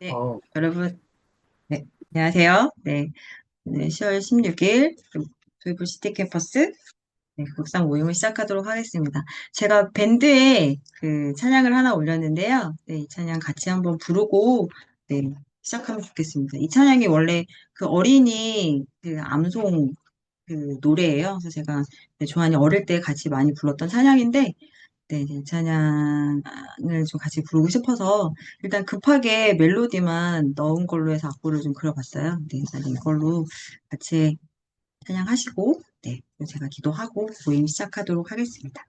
네, 어, 여러분, 네, 안녕하세요. 네, 오늘 10월 16일 조이풀 시티 캠퍼스 국상 모임을 시작하도록 하겠습니다. 제가 밴드에 그 찬양을 하나 올렸는데요. 네, 이 찬양 같이 한번 부르고 네, 시작하면 좋겠습니다. 이 찬양이 원래 그 어린이 그 암송 그 노래예요. 그래서 제가 네, 좋아하는 어릴 때 같이 많이 불렀던 찬양인데 네, 네, 찬양을 좀 같이 부르고 싶어서 일단 급하게 멜로디만 넣은 걸로 해서 악보를 좀 그려봤어요. 네, 일단 이걸로 같이 찬양하시고, 네, 그리고 제가 기도하고 모임 시작하도록 하겠습니다.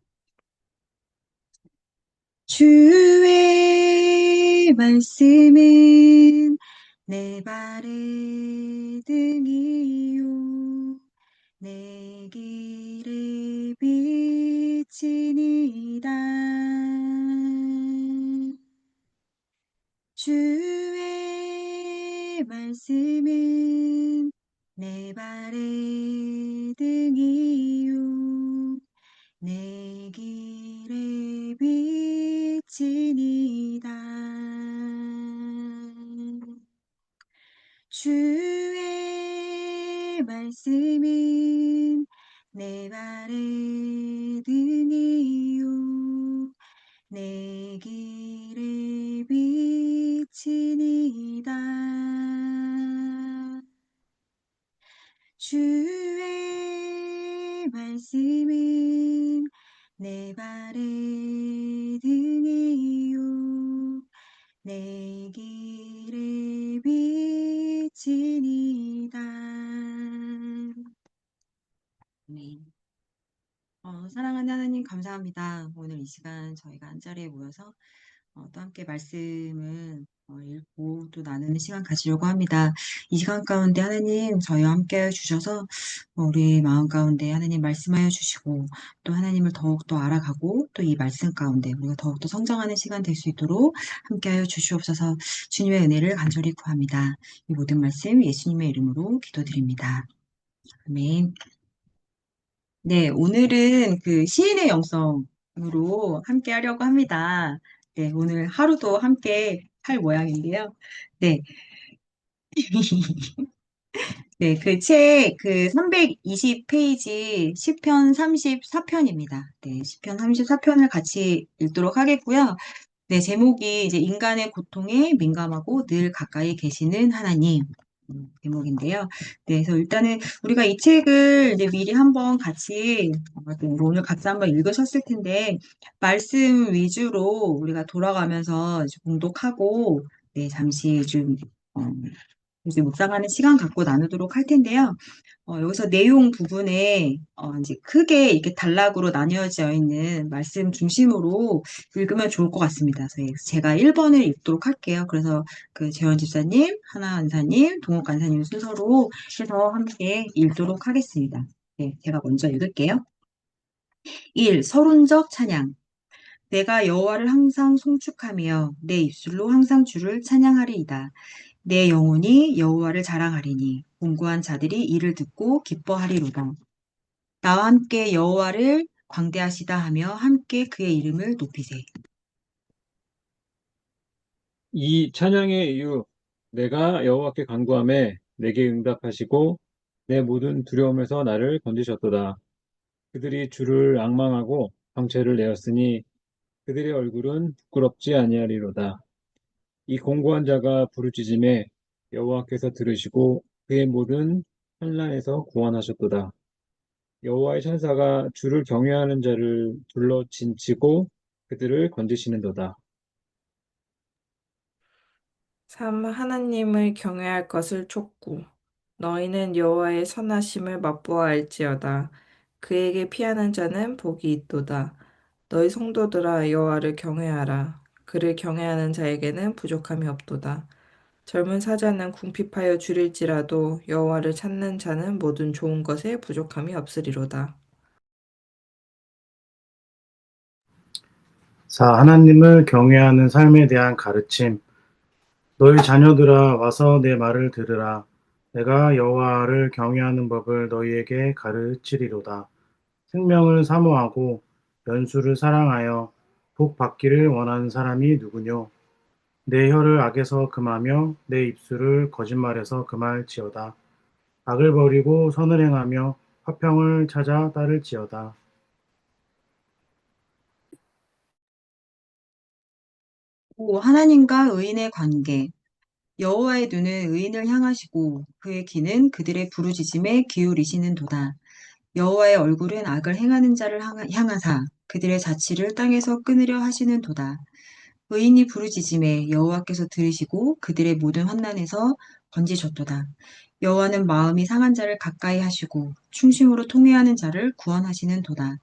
주의 말씀은 내 발의 등이요 내 길의 빛이니이다. 주의 말씀은 내 발의 등이요 내 길의 빛이니이다. 주의 말씀은 내 발의 등이요 내 길의 빛이니이다. 주의 말씀은 내 발의 등이요 내 길의 빛이니이다. 아멘. 사랑하는 하나님 감사합니다. 오늘 이 시간 저희가 한자리에 모여서 또 함께 말씀을 읽고 또 나누는 시간 가지려고 합니다. 이 시간 가운데 하나님 저희와 함께 주셔서 우리 마음 가운데 하나님 말씀하여 주시고 또 하나님을 더욱더 알아가고 또 이 말씀 가운데 우리가 더욱더 성장하는 시간 될 수 있도록 함께하여 주시옵소서. 주님의 은혜를 간절히 구합니다. 이 모든 말씀 예수님의 이름으로 기도드립니다. 아멘. 네, 오늘은 그 시인의 영성으로 함께 하려고 합니다. 네, 오늘 하루도 함께 할 모양인데요. 네, 네, 그 책, 그 320페이지 10편 34편입니다. 네, 10편 34편을 같이 읽도록 하겠고요. 네, 제목이 이제 인간의 고통에 민감하고 늘 가까이 계시는 하나님. 제목인데요. 네, 그래서 일단은 우리가 이 책을 이제 미리 한번 같이 또 오늘 각자 한번 읽으셨을 텐데 말씀 위주로 우리가 돌아가면서 이제 공독하고 네, 잠시 좀 어, 이제 묵상하는 시간 갖고 나누도록 할 텐데요. 여기서 내용 부분에 이제 크게 이렇게 단락으로 나뉘어져 있는 말씀 중심으로 읽으면 좋을 것 같습니다. 그래서 제가 1번을 읽도록 할게요. 그래서 그 재원 집사님, 하나 간사님, 동욱 간사님 순서로 해서 함께 읽도록 하겠습니다. 네, 제가 먼저 읽을게요. 1. 서론적 찬양. 내가 여호와를 항상 송축하며 내 입술로 항상 주를 찬양하리이다. 내 영혼이 여호와를 자랑하리니 공고한 자들이 이를 듣고 기뻐하리로다. 나와 함께 여호와를 광대하시다 하며 함께 그의 이름을 높이세. 이 찬양의 이유, 내가 여호와께 간구하매 내게 응답하시고 내 모든 두려움에서 나를 건지셨도다. 그들이 주를 앙망하고 정체를 내었으니 그들의 얼굴은 부끄럽지 아니하리로다. 이 공고한 자가 부르짖음에 여호와께서 들으시고 그의 모든 환난에서 구원하셨도다. 여호와의 천사가 주를 경외하는 자를 둘러 진치고 그들을 건지시는도다. 3. 하나님을 경외할 것을 촉구. 너희는 여호와의 선하심을 맛보아 알지어다. 그에게 피하는 자는 복이 있도다. 너희 성도들아 여호와를 경외하라. 그를 경외하는 자에게는 부족함이 없도다. 젊은 사자는 궁핍하여 줄일지라도 여호와를 찾는 자는 모든 좋은 것에 부족함이 없으리로다. 4. 하나님을 경외하는 삶에 대한 가르침. 너희 자녀들아 와서 내 말을 들으라. 내가 여호와를 경외하는 법을 너희에게 가르치리로다. 생명을 사모하고 연수를 사랑하여 복 받기를 원하는 사람이 누구뇨? 내 혀를 악에서 금하며 내 입술을 거짓말에서 금할지어다. 악을 버리고 선을 행하며 화평을 찾아 따를지어다. 하나님과 의인의 관계. 여호와의 눈은 의인을 향하시고 그의 귀는 그들의 부르짖음에 기울이시는도다. 여호와의 얼굴은 악을 행하는 자를 향하사 그들의 자취를 땅에서 끊으려 하시는도다. 의인이 부르짖음에 여호와께서 들으시고 그들의 모든 환난에서 건지셨도다. 여호와는 마음이 상한 자를 가까이 하시고 충심으로 통회하는 자를 구원하시는도다.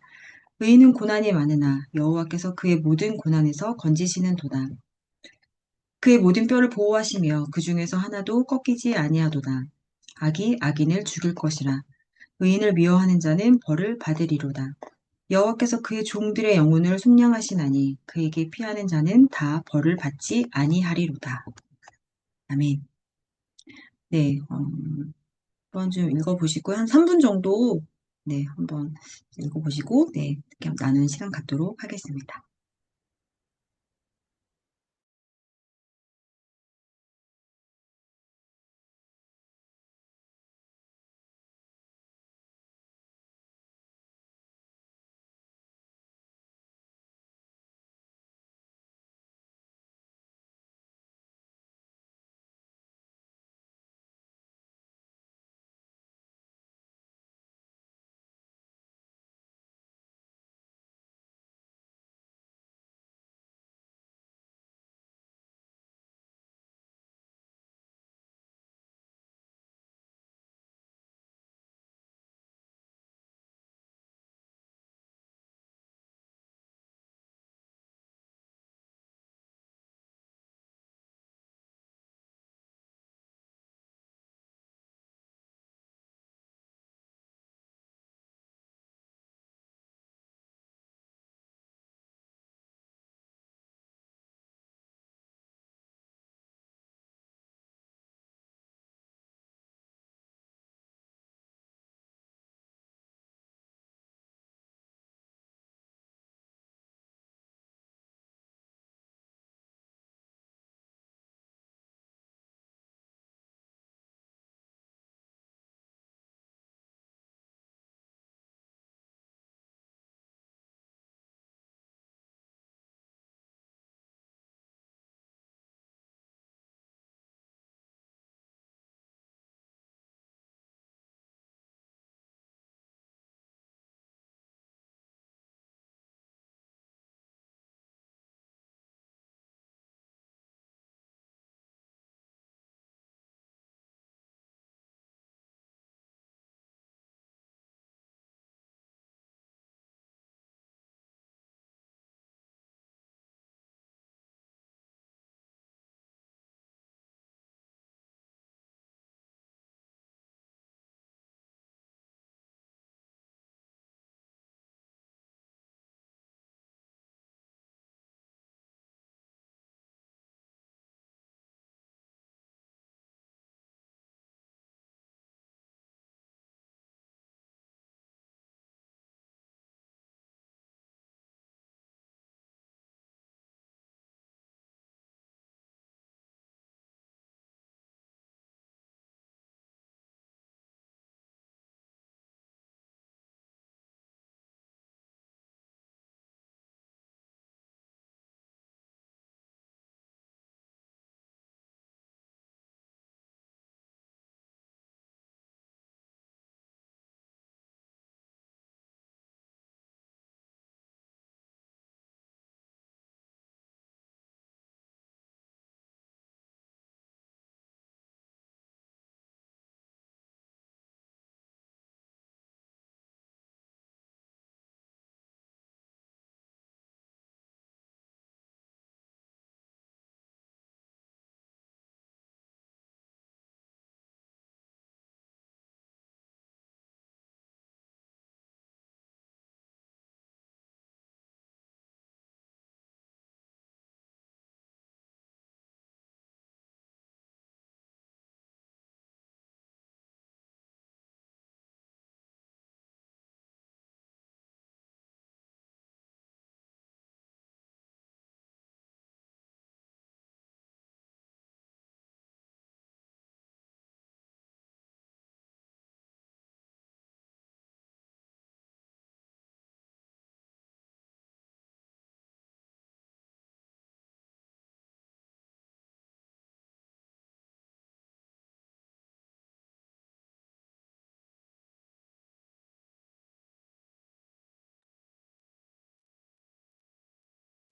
의인은 고난이 많으나 여호와께서 그의 모든 고난에서 건지시는도다. 그의 모든 뼈를 보호하시며 그 중에서 하나도 꺾이지 아니하도다. 악이 악인을 죽일 것이라. 의인을 미워하는 자는 벌을 받으리로다. 여호와께서 그의 종들의 영혼을 속량하시나니 그에게 피하는 자는 다 벌을 받지 아니하리로다. 아멘. 네, 한번 좀 읽어보시고 한 3분 정도 네, 한번 읽어보시고 네, 이렇게 나누는 시간 갖도록 하겠습니다.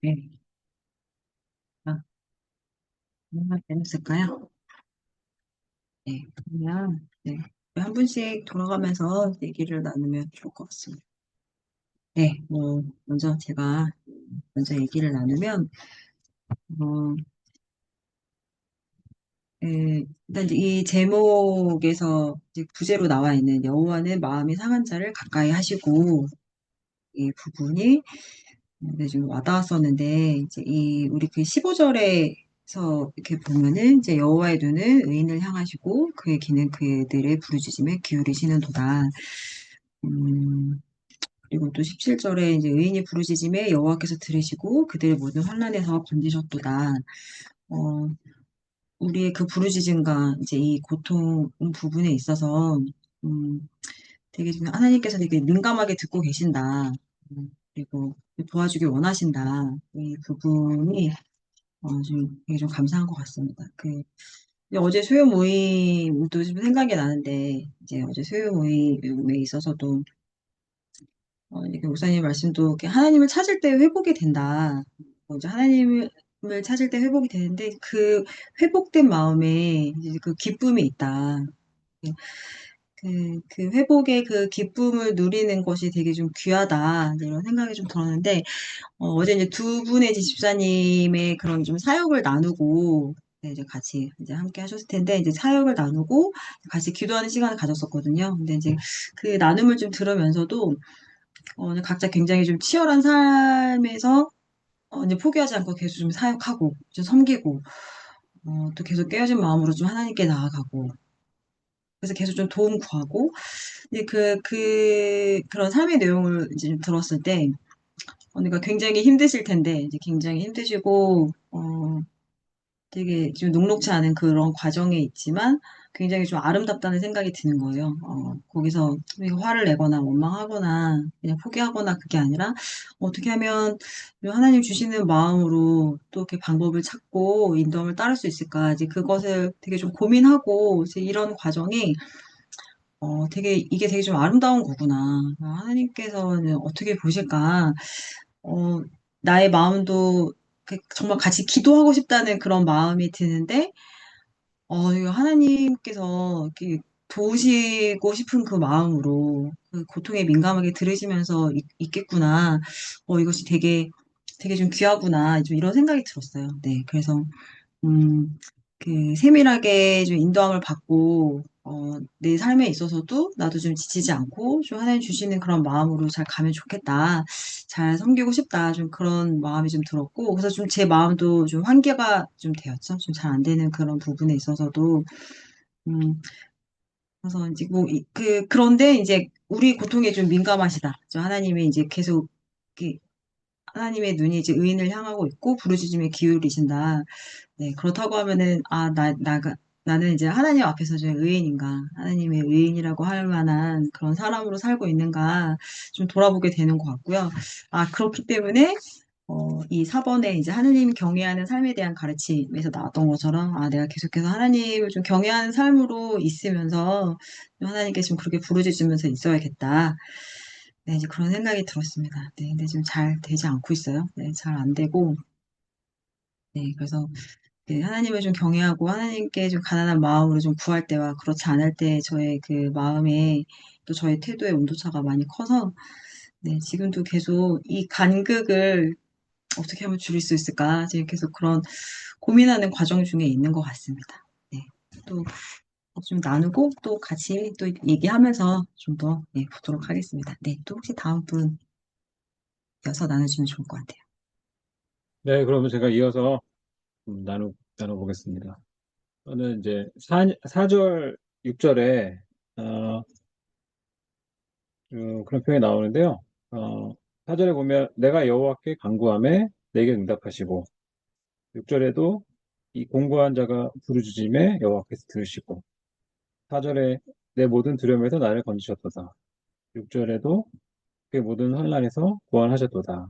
네. 아, 뭐가 재밌을까요? 네. 그러면, 네. 한 분씩 돌아가면서 얘기를 나누면 좋을 것 같습니다. 네. 먼저 제가 먼저 얘기를 나누면, 어, 일단 이제 이 제목에서 이제 부제로 나와 있는 여호와는 마음이 상한 자를 가까이 하시고 이 부분이 네, 좀 와닿았었는데 이제 이 우리 그 15절에서 이렇게 보면은 이제 여호와의 눈은 의인을 향하시고 그의 귀는 그들의 부르짖음에 기울이시는도다. 음, 그리고 또 17절에 이제 의인이 부르짖음에 여호와께서 들으시고 그들의 모든 환난에서 건지셨도다. 어, 우리의 그 부르짖음과 이제 이 고통 부분에 있어서 음, 되게 좀 하나님께서 되게 민감하게 듣고 계신다. 그리고 도와주길 원하신다. 이 부분이 좀 되게 좀 감사한 것 같습니다. 이제 어제 수요 모임도 좀 생각이 나는데 이제 어제 수요 모임에 있어서도 이렇게 목사님 말씀도 이렇게 하나님을 찾을 때 회복이 된다. 이제 하나님을 찾을 때 회복이 되는데 그 회복된 마음에 이제 그 기쁨이 있다. 그 회복의 그 기쁨을 누리는 것이 되게 좀 귀하다. 이런 생각이 좀 들었는데, 어제 이제 두 분의 이제 집사님의 그런 좀 사역을 나누고, 네, 이제 같이 이제 함께 하셨을 텐데, 이제 사역을 나누고 같이 기도하는 시간을 가졌었거든요. 근데 이제 그 나눔을 좀 들으면서도, 이제 각자 굉장히 좀 치열한 삶에서, 이제 포기하지 않고 계속 좀 사역하고, 좀 섬기고, 또 계속 깨어진 마음으로 좀 하나님께 나아가고, 그래서 계속 좀 도움 구하고, 이제 그런 삶의 내용을 이제 좀 들었을 때, 그러니까 굉장히 힘드실 텐데, 이제 굉장히 힘드시고, 되게 좀 녹록지 않은 그런 과정에 있지만, 굉장히 좀 아름답다는 생각이 드는 거예요. 거기서 화를 내거나 원망하거나, 그냥 포기하거나 그게 아니라, 어떻게 하면 하나님 주시는 마음으로 또 이렇게 방법을 찾고 인도함을 따를 수 있을까, 이제 그것을 되게 좀 고민하고, 이제 이런 과정이 이게 되게 좀 아름다운 거구나. 하나님께서는 어떻게 보실까? 어, 나의 마음도 정말 같이 기도하고 싶다는 그런 마음이 드는데, 이거 하나님께서 이렇게 도우시고 싶은 그 마음으로 그 고통에 민감하게 들으시면서 있겠구나. 이것이 되게 좀 귀하구나. 좀 이런 생각이 들었어요. 네. 그래서 음, 세밀하게 좀 인도함을 받고, 내 삶에 있어서도 나도 좀 지치지 않고, 좀 하나님 주시는 그런 마음으로 잘 가면 좋겠다. 잘 섬기고 싶다. 좀 그런 마음이 좀 들었고, 그래서 좀 제 마음도 좀 환기가 좀 되었죠. 좀 잘 안 되는 그런 부분에 있어서도. 음, 그래서 이제 그런데 이제 우리 고통에 좀 민감하시다. 하나님이 이제 계속, 이렇게 하나님의 눈이 이제 의인을 향하고 있고, 부르짖음에 기울이신다. 네, 그렇다고 하면은, 나는 이제 하나님 앞에서 좀 의인인가, 하나님의 의인이라고 할 만한 그런 사람으로 살고 있는가, 좀 돌아보게 되는 것 같고요. 그렇기 때문에, 이 4번에 이제 하느님 경외하는 삶에 대한 가르침에서 나왔던 것처럼, 내가 계속해서 하나님을 좀 경외하는 삶으로 있으면서, 좀 하나님께 좀 그렇게 부르짖으면서 있어야겠다. 네, 이제 그런 생각이 들었습니다. 네, 근데 지금 잘 되지 않고 있어요. 네, 잘 안 되고, 네, 그래서, 네, 하나님을 좀 경외하고 하나님께 좀 가난한 마음으로 좀 구할 때와 그렇지 않을 때 저의 그 마음에 또 저의 태도의 온도차가 많이 커서 네, 지금도 계속 이 간극을 어떻게 하면 줄일 수 있을까 지금 계속 그런 고민하는 과정 중에 있는 것 같습니다. 네, 또 좀 나누고 또 같이 또 얘기하면서 좀 더 보도록 하겠습니다. 네, 또 혹시 다음 분 이어서 나눠주면 좋을 것 같아요. 네, 그러면 제가 이어서 나눠보겠습니다. 저는 이제 4절, 6절에, 그런 표현이 나오는데요. 어, 4절에 보면 내가 여호와께 간구하매 내게 응답하시고, 6절에도 이 공고한 자가 부르짖음에 여호와께서 들으시고, 4절에 내 모든 두려움에서 나를 건지셨도다. 6절에도 그 모든 환난에서 구원하셨도다.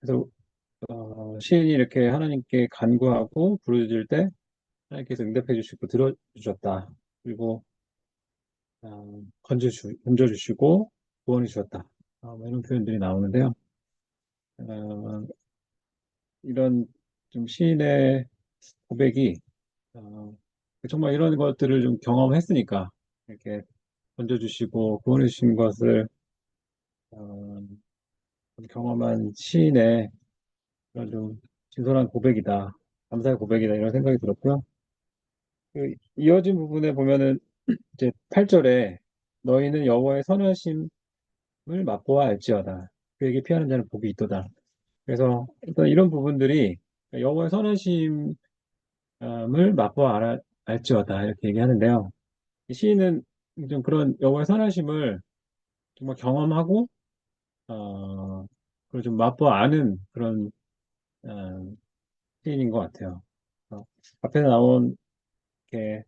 그래서 시인이 이렇게 하나님께 간구하고 부르짖을 때 하나님께서 응답해 주시고 들어주셨다. 그리고 건져주시고 구원해 주셨다. 이런 표현들이 나오는데요. 어, 이런 좀 시인의 고백이 정말 이런 것들을 좀 경험했으니까 이렇게 던져주시고 구원해 주신 것을 어, 경험한 시인의 그런 좀 진솔한 고백이다, 감사의 고백이다 이런 생각이 들었고요. 그 이어진 부분에 보면은 이제 8절에 너희는 여호와의 선하심을 맛보아 알지어다. 그에게 피하는 자는 복이 있도다. 그래서 일단 이런 부분들이 여호와의 선하심을 맛보아 알지어다 이렇게 얘기하는데요. 이 시인은 좀 그런 여호와의 선하심을 정말 경험하고 그걸 좀 맛보아 아는 그런 어, 시인인 것 같아요. 앞에 나온 이렇게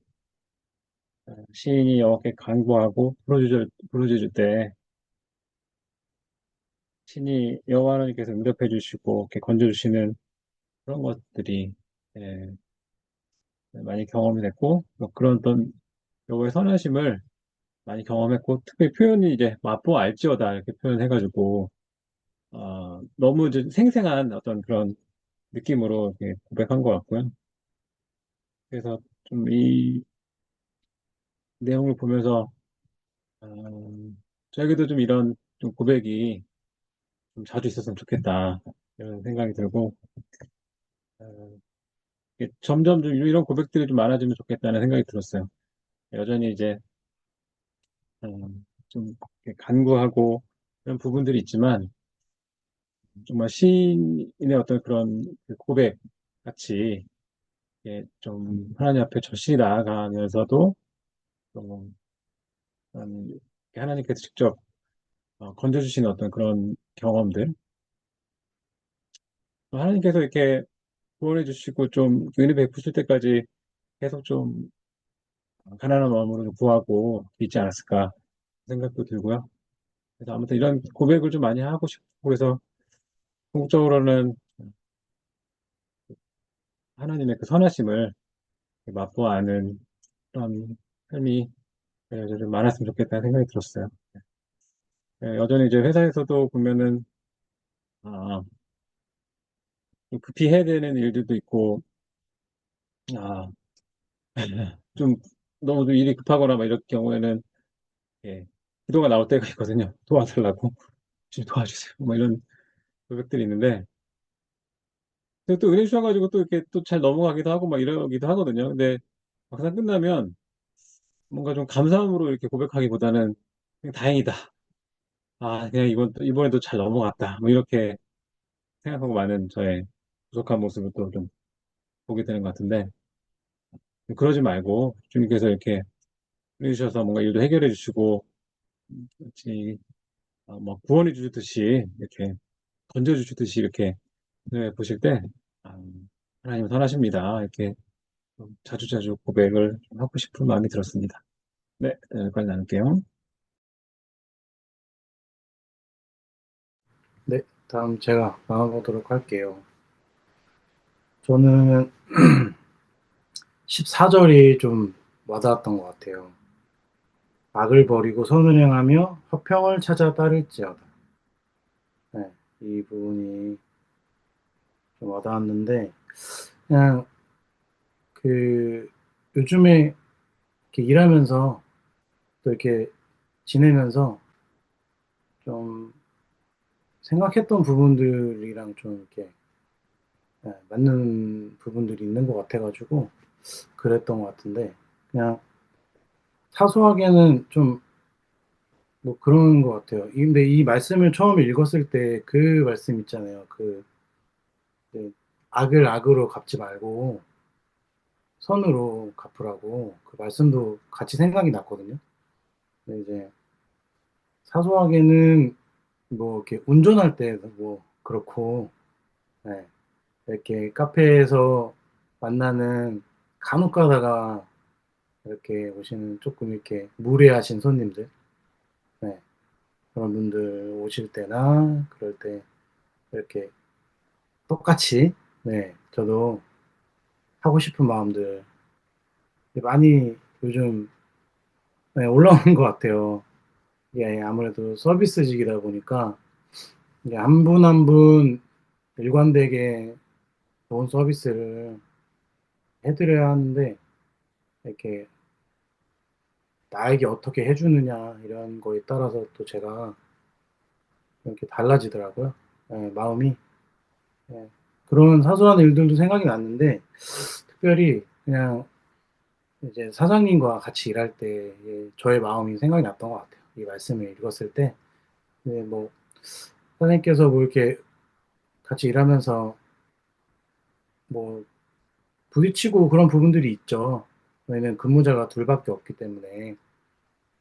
시인이 여호와께 간구하고 부르짖을 때 신이 여호와 하나님께서 응답해 주시고 이렇게 건져 주시는 그런 것들이 예, 많이 경험이 됐고 그런 어떤 여호와의 선하심을 많이 경험했고 특히 표현이 이제 맛보아 알지어다 이렇게 표현해가지고 너무 이제 생생한 어떤 그런 느낌으로 이렇게 고백한 것 같고요. 그래서 좀 이 내용을 보면서 저에게도 좀 이런 좀 고백이 좀 자주 있었으면 좋겠다 이런 생각이 들고 어, 이게 점점 좀 이런 고백들이 좀 많아지면 좋겠다는 생각이 들었어요. 여전히 이제 좀 이렇게 간구하고 이런 부분들이 있지만 정말 시인의 어떤 그런 그 고백 같이 좀 하나님 앞에 절실히 나아가면서도 좀 하나님께서 직접 건져주시는 어떤 그런 경험들 하나님께서 이렇게 구원해 주시고 좀 은혜 베푸실 때까지 계속 좀 가난한 마음으로 좀 구하고 있지 않았을까 생각도 들고요. 그래서 아무튼 이런 고백을 좀 많이 하고 싶고 그래서 궁극적으로는 하나님의 그 선하심을 맛보아 아는 그런 삶이 좀 많았으면 좋겠다는 생각이 들었어요. 여전히 이제 회사에서도 보면은 아, 좀 급히 해야 되는 일들도 있고 아, 좀 너무 좀 일이 급하거나 막 이럴 경우에는 예, 기도가 나올 때가 있거든요. 도와달라고 좀 도와주세요. 뭐 이런 고백들이 있는데 또 은혜 주셔가지고 또 이렇게 또 잘 넘어가기도 하고 막 이러기도 하거든요. 근데 막상 끝나면 뭔가 좀 감사함으로 이렇게 고백하기보다는 그냥 다행이다. 아, 그냥 이번에도 잘 넘어갔다. 뭐 이렇게 생각하고 많은 저의 부족한 모습을 또 좀 보게 되는 것 같은데 그러지 말고 주님께서 이렇게 은혜 주셔서 뭔가 일도 해결해 주시고 같이 뭐 구원해 주듯이 이렇게 건져 주듯이 이렇게 보실 때 아, 하나님 선하십니다. 이렇게 좀 자주자주 고백을 좀 하고 싶은 마음이 들었습니다. 네, 여기까지 나눌게요. 네, 다음 제가 나눠보도록 할게요. 저는 14절이 좀 와닿았던 것 같아요. 악을 버리고 선을 행하며 화평을 찾아 따를지어다. 네, 이 부분이 좀 와닿았는데, 그냥 그 요즘에 이렇게 일하면서 또 이렇게 지내면서 좀 생각했던 부분들이랑 좀 이렇게 맞는 부분들이 있는 것 같아가지고 그랬던 것 같은데, 그냥 사소하게는 좀 뭐 그런 것 같아요. 근데 이 말씀을 처음 읽었을 때 그 말씀 있잖아요. 그 악을 악으로 갚지 말고 선으로 갚으라고 그 말씀도 같이 생각이 났거든요. 근데 이제 사소하게는 뭐 이렇게 운전할 때도 뭐 그렇고, 네, 이렇게 카페에서 만나는 간혹 가다가 이렇게 오시는 조금 이렇게 무례하신 손님들, 네, 그런 분들 오실 때나 그럴 때 이렇게 똑같이, 네, 저도 하고 싶은 마음들 많이 요즘 네, 올라오는 것 같아요. 이게 아무래도 서비스직이다 보니까 이게 한 분 한 분 일관되게 좋은 서비스를 해드려야 하는데, 이렇게 나에게 어떻게 해주느냐, 이런 거에 따라서 또 제가 이렇게 달라지더라고요. 예, 마음이. 예, 그런 사소한 일들도 생각이 났는데, 특별히 그냥 이제 사장님과 같이 일할 때 저의 마음이 생각이 났던 것 같아요. 이 말씀을 읽었을 때, 뭐, 사장님께서 뭐 이렇게 같이 일하면서 뭐 부딪히고 그런 부분들이 있죠. 저희는 근무자가 둘밖에 없기 때문에,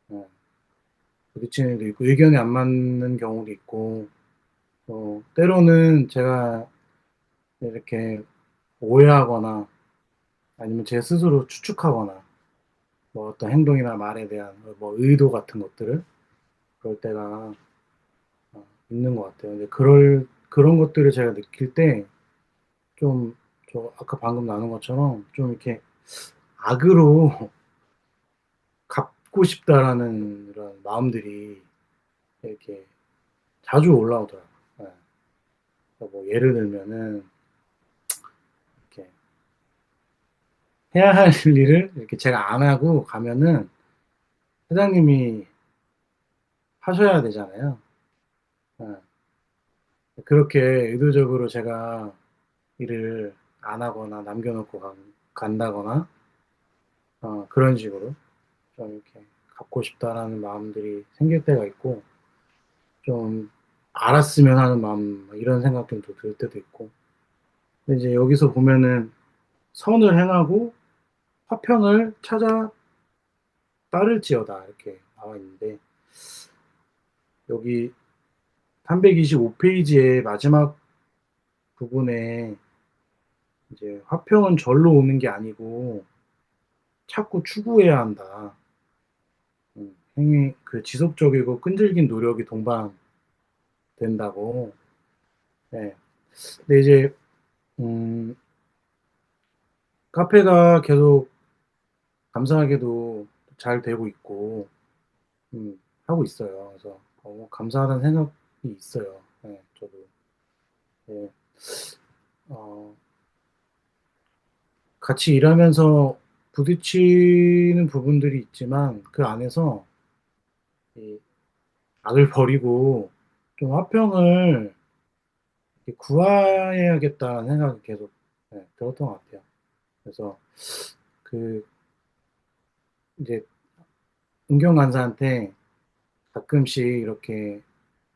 어, 부딪히는 일도 있고, 의견이 안 맞는 경우도 있고, 때로는 제가 이렇게 오해하거나 아니면 제 스스로 추측하거나 뭐 어떤 행동이나 말에 대한 뭐 의도 같은 것들을 그럴 때가 있는 것 같아요. 근데 그런 것들을 제가 느낄 때 좀, 아까 방금 나눈 것처럼 좀 이렇게 악으로 갚고 싶다라는 이런 마음들이 이렇게 자주 올라오더라고요. 예. 그러니까 뭐 예를 들면은 이렇게 해야 할 일을 이렇게 제가 안 하고 가면은 회장님이 하셔야 되잖아요. 예. 그렇게 의도적으로 제가 일을 안 하거나 남겨놓고 간다거나 그런 식으로 좀 이렇게 갚고 싶다라는 마음들이 생길 때가 있고 좀 알았으면 하는 마음 이런 생각들도 들 때도 있고 근데 이제 여기서 보면은 선을 행하고 화평을 찾아 따를지어다 이렇게 나와 있는데 여기 325페이지의 마지막 부분에 이제 화평은 절로 오는 게 아니고 자꾸 추구해야 한다. 행위 그 지속적이고 끈질긴 노력이 동반된다고. 네. 근데 이제 음, 카페가 계속 감사하게도 잘 되고 있고 하고 있어요. 그래서 감사하다는 생각이 있어요. 네, 저도. 네. 어, 같이 일하면서 부딪히는 부분들이 있지만 그 안에서 이 악을 버리고 좀 화평을 이렇게 구해야겠다는 생각이 계속 들었던 것 같아요. 그래서 그 이제 은경 간사한테 가끔씩 이렇게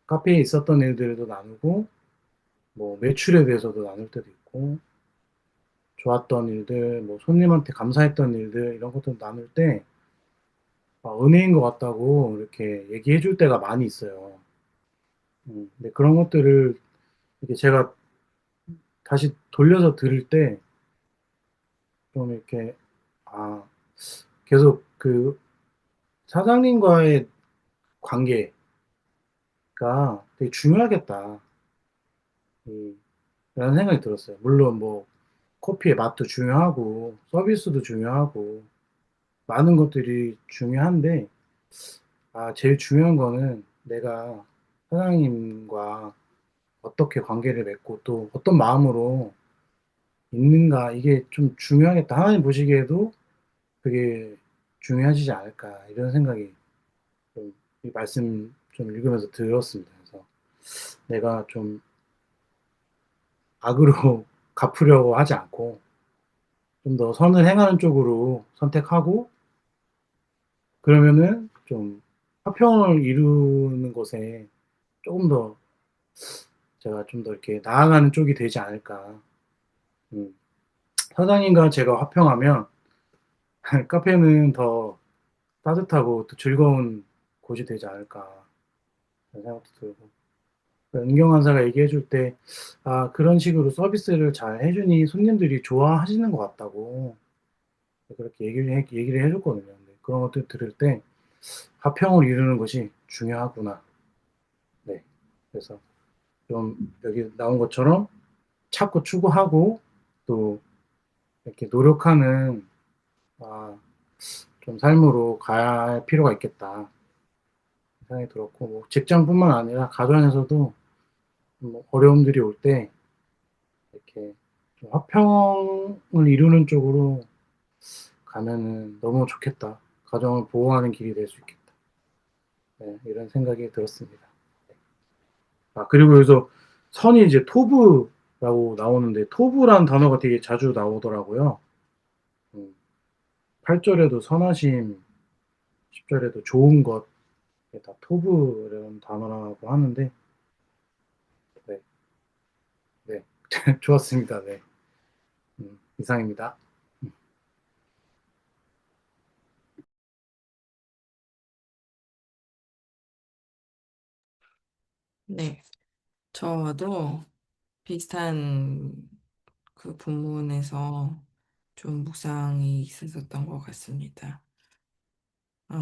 카페에 있었던 일들도 나누고 뭐 매출에 대해서도 나눌 때도 있고 좋았던 일들, 뭐 손님한테 감사했던 일들 이런 것도 나눌 때 은혜인 것 같다고 이렇게 얘기해 줄 때가 많이 있어요. 근데 그런 것들을 이렇게 제가 다시 돌려서 들을 때 좀 이렇게 아 계속 그 사장님과의 관계가 되게 중요하겠다. 라는 생각이 들었어요. 물론 뭐 커피의 맛도 중요하고 서비스도 중요하고 많은 것들이 중요한데 제일 중요한 거는 내가 사장님과 어떻게 관계를 맺고 또 어떤 마음으로 있는가 이게 좀 중요하겠다. 하나님 보시기에도 그게 중요하지 않을까 이런 생각이 이 말씀 좀 읽으면서 들었습니다. 그래서 내가 좀 악으로 갚으려고 하지 않고 좀 더 선을 행하는 쪽으로 선택하고 그러면은 좀 화평을 이루는 것에 조금 더 제가 좀 더 이렇게 나아가는 쪽이 되지 않을까. 음, 사장님과 제가 화평하면 카페는 더 따뜻하고 또 즐거운 곳이 되지 않을까. 그런 생각도 들고. 은경 간사가 얘기해 줄 때, 그런 식으로 서비스를 잘 해주니 손님들이 좋아하시는 것 같다고. 그렇게 얘기를 해줬거든요. 근데 그런 것들 들을 때, 화평을 이루는 것이 중요하구나. 네. 그래서 좀 여기 나온 것처럼 찾고 추구하고 또 이렇게 노력하는, 아, 좀 삶으로 가야 할 필요가 있겠다. 생각이 들었고, 뭐 직장뿐만 아니라 가정에서도 뭐 어려움들이 올 때 이렇게 화평을 이루는 쪽으로 가면은 너무 좋겠다. 가정을 보호하는 길이 될 수 있겠다. 네, 이런 생각이 들었습니다. 아, 그리고 여기서 선이 이제 토부라고 나오는데, 토부라는 단어가 되게 자주 나오더라고요. 8절에도 선하심, 10절에도 좋은 것, 이게 다 토부라는 단어라고 하는데, 네, 네. 좋았습니다. 네. 이상입니다. 네, 저도 비슷한 그 본문에서 좀 묵상이 있었던 것 같습니다. 어,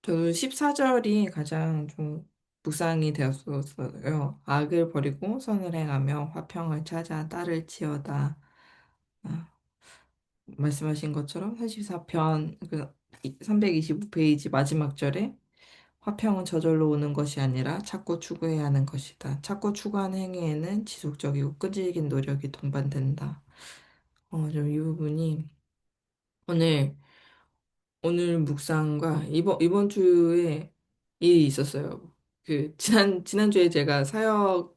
저도 14절이 가장 좀 묵상이 되었었어요. 악을 버리고 선을 행하며 화평을 찾아 따를지어다. 아, 말씀하신 것처럼 44편, 325페이지 마지막 절에 화평은 저절로 오는 것이 아니라 찾고 추구해야 하는 것이다. 찾고 추구하는 행위에는 지속적이고 끈질긴 노력이 동반된다. 좀 이 부분이 오늘 오늘 묵상과 이번 주에 일이 있었어요. 지난주에 제가 사역,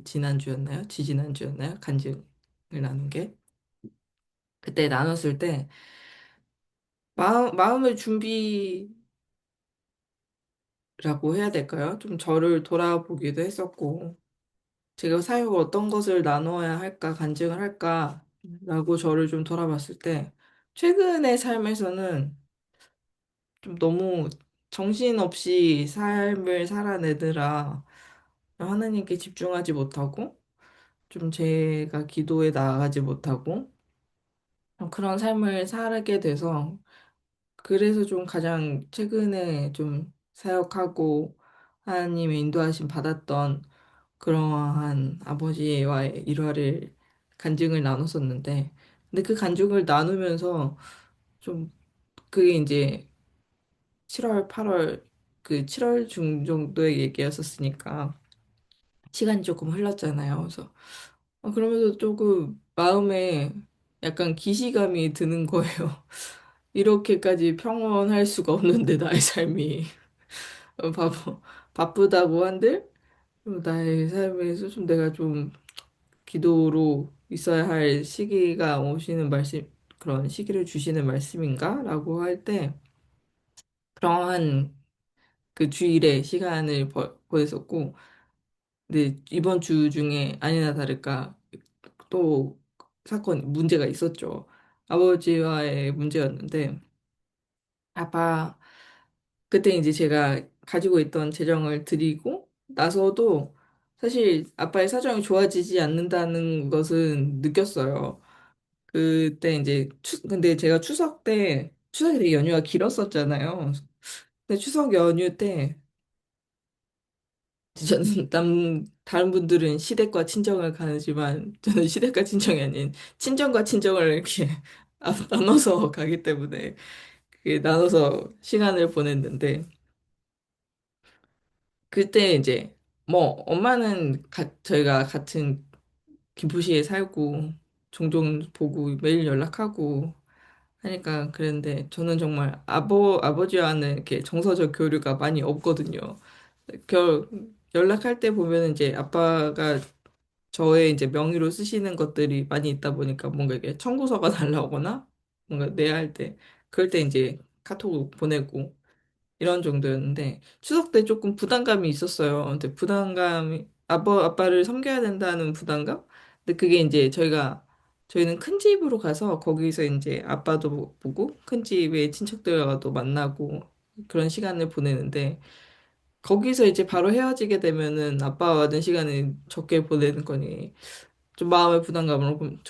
지난주였나요? 지지난주였나요? 간증을 나눈 게. 그때 나눴을 때, 마음의 준비라고 해야 될까요? 좀 저를 돌아보기도 했었고, 제가 사역을 어떤 것을 나눠야 할까, 간증을 할까라고 저를 좀 돌아봤을 때, 최근의 삶에서는 좀 너무 정신없이 삶을 살아내느라 하나님께 집중하지 못하고 좀 제가 기도에 나아가지 못하고 그런 삶을 살게 돼서 그래서 좀 가장 최근에 좀 사역하고 하나님의 인도하심 받았던 그러한 아버지와의 일화를 간증을 나눴었는데 근데 그 간증을 나누면서 좀 그게 이제 7월, 8월, 7월 중 정도의 얘기였었으니까 시간이 조금 흘렀잖아요. 그래서 그러면서 조금 마음에 약간 기시감이 드는 거예요. 이렇게까지 평온할 수가 없는데 나의 삶이 바쁘다고 한들 나의 삶에서 좀 내가 좀 기도로 있어야 할 시기가 오시는 말씀 그런 시기를 주시는 말씀인가? 라고 할 때 그러한 그 주일에 시간을 보냈었고, 근데 이번 주 중에 아니나 다를까 또 문제가 있었죠. 아버지와의 문제였는데, 아빠, 그때 이제 제가 가지고 있던 재정을 드리고 나서도 사실 아빠의 사정이 좋아지지 않는다는 것은 느꼈어요. 그때 이제, 근데 제가 추석이 되게 연휴가 길었었잖아요. 근데 추석 연휴 때 저는 다른 분들은 시댁과 친정을 가지만 저는 시댁과 친정이 아닌 친정과 친정을 이렇게 나눠서 가기 때문에 그게 나눠서 시간을 보냈는데 그때 이제 뭐 엄마는 저희가 같은 김포시에 살고 종종 보고 매일 연락하고 하니까 그랬는데 저는 정말 아버지와는 이렇게 정서적 교류가 많이 없거든요. 결 연락할 때 보면 이제 아빠가 저의 이제 명의로 쓰시는 것들이 많이 있다 보니까 뭔가 이게 청구서가 날라오거나 뭔가 내야 할 때 그럴 때 이제 카톡 보내고 이런 정도였는데 추석 때 조금 부담감이 있었어요. 근데 아빠를 섬겨야 된다는 부담감? 근데 그게 이제 저희는 큰 집으로 가서 거기서 이제 아빠도 보고 큰 집의 친척들과도 만나고 그런 시간을 보내는데 거기서 이제 바로 헤어지게 되면은 아빠와는 시간을 적게 보내는 거니 좀 마음의 부담감으로 그럼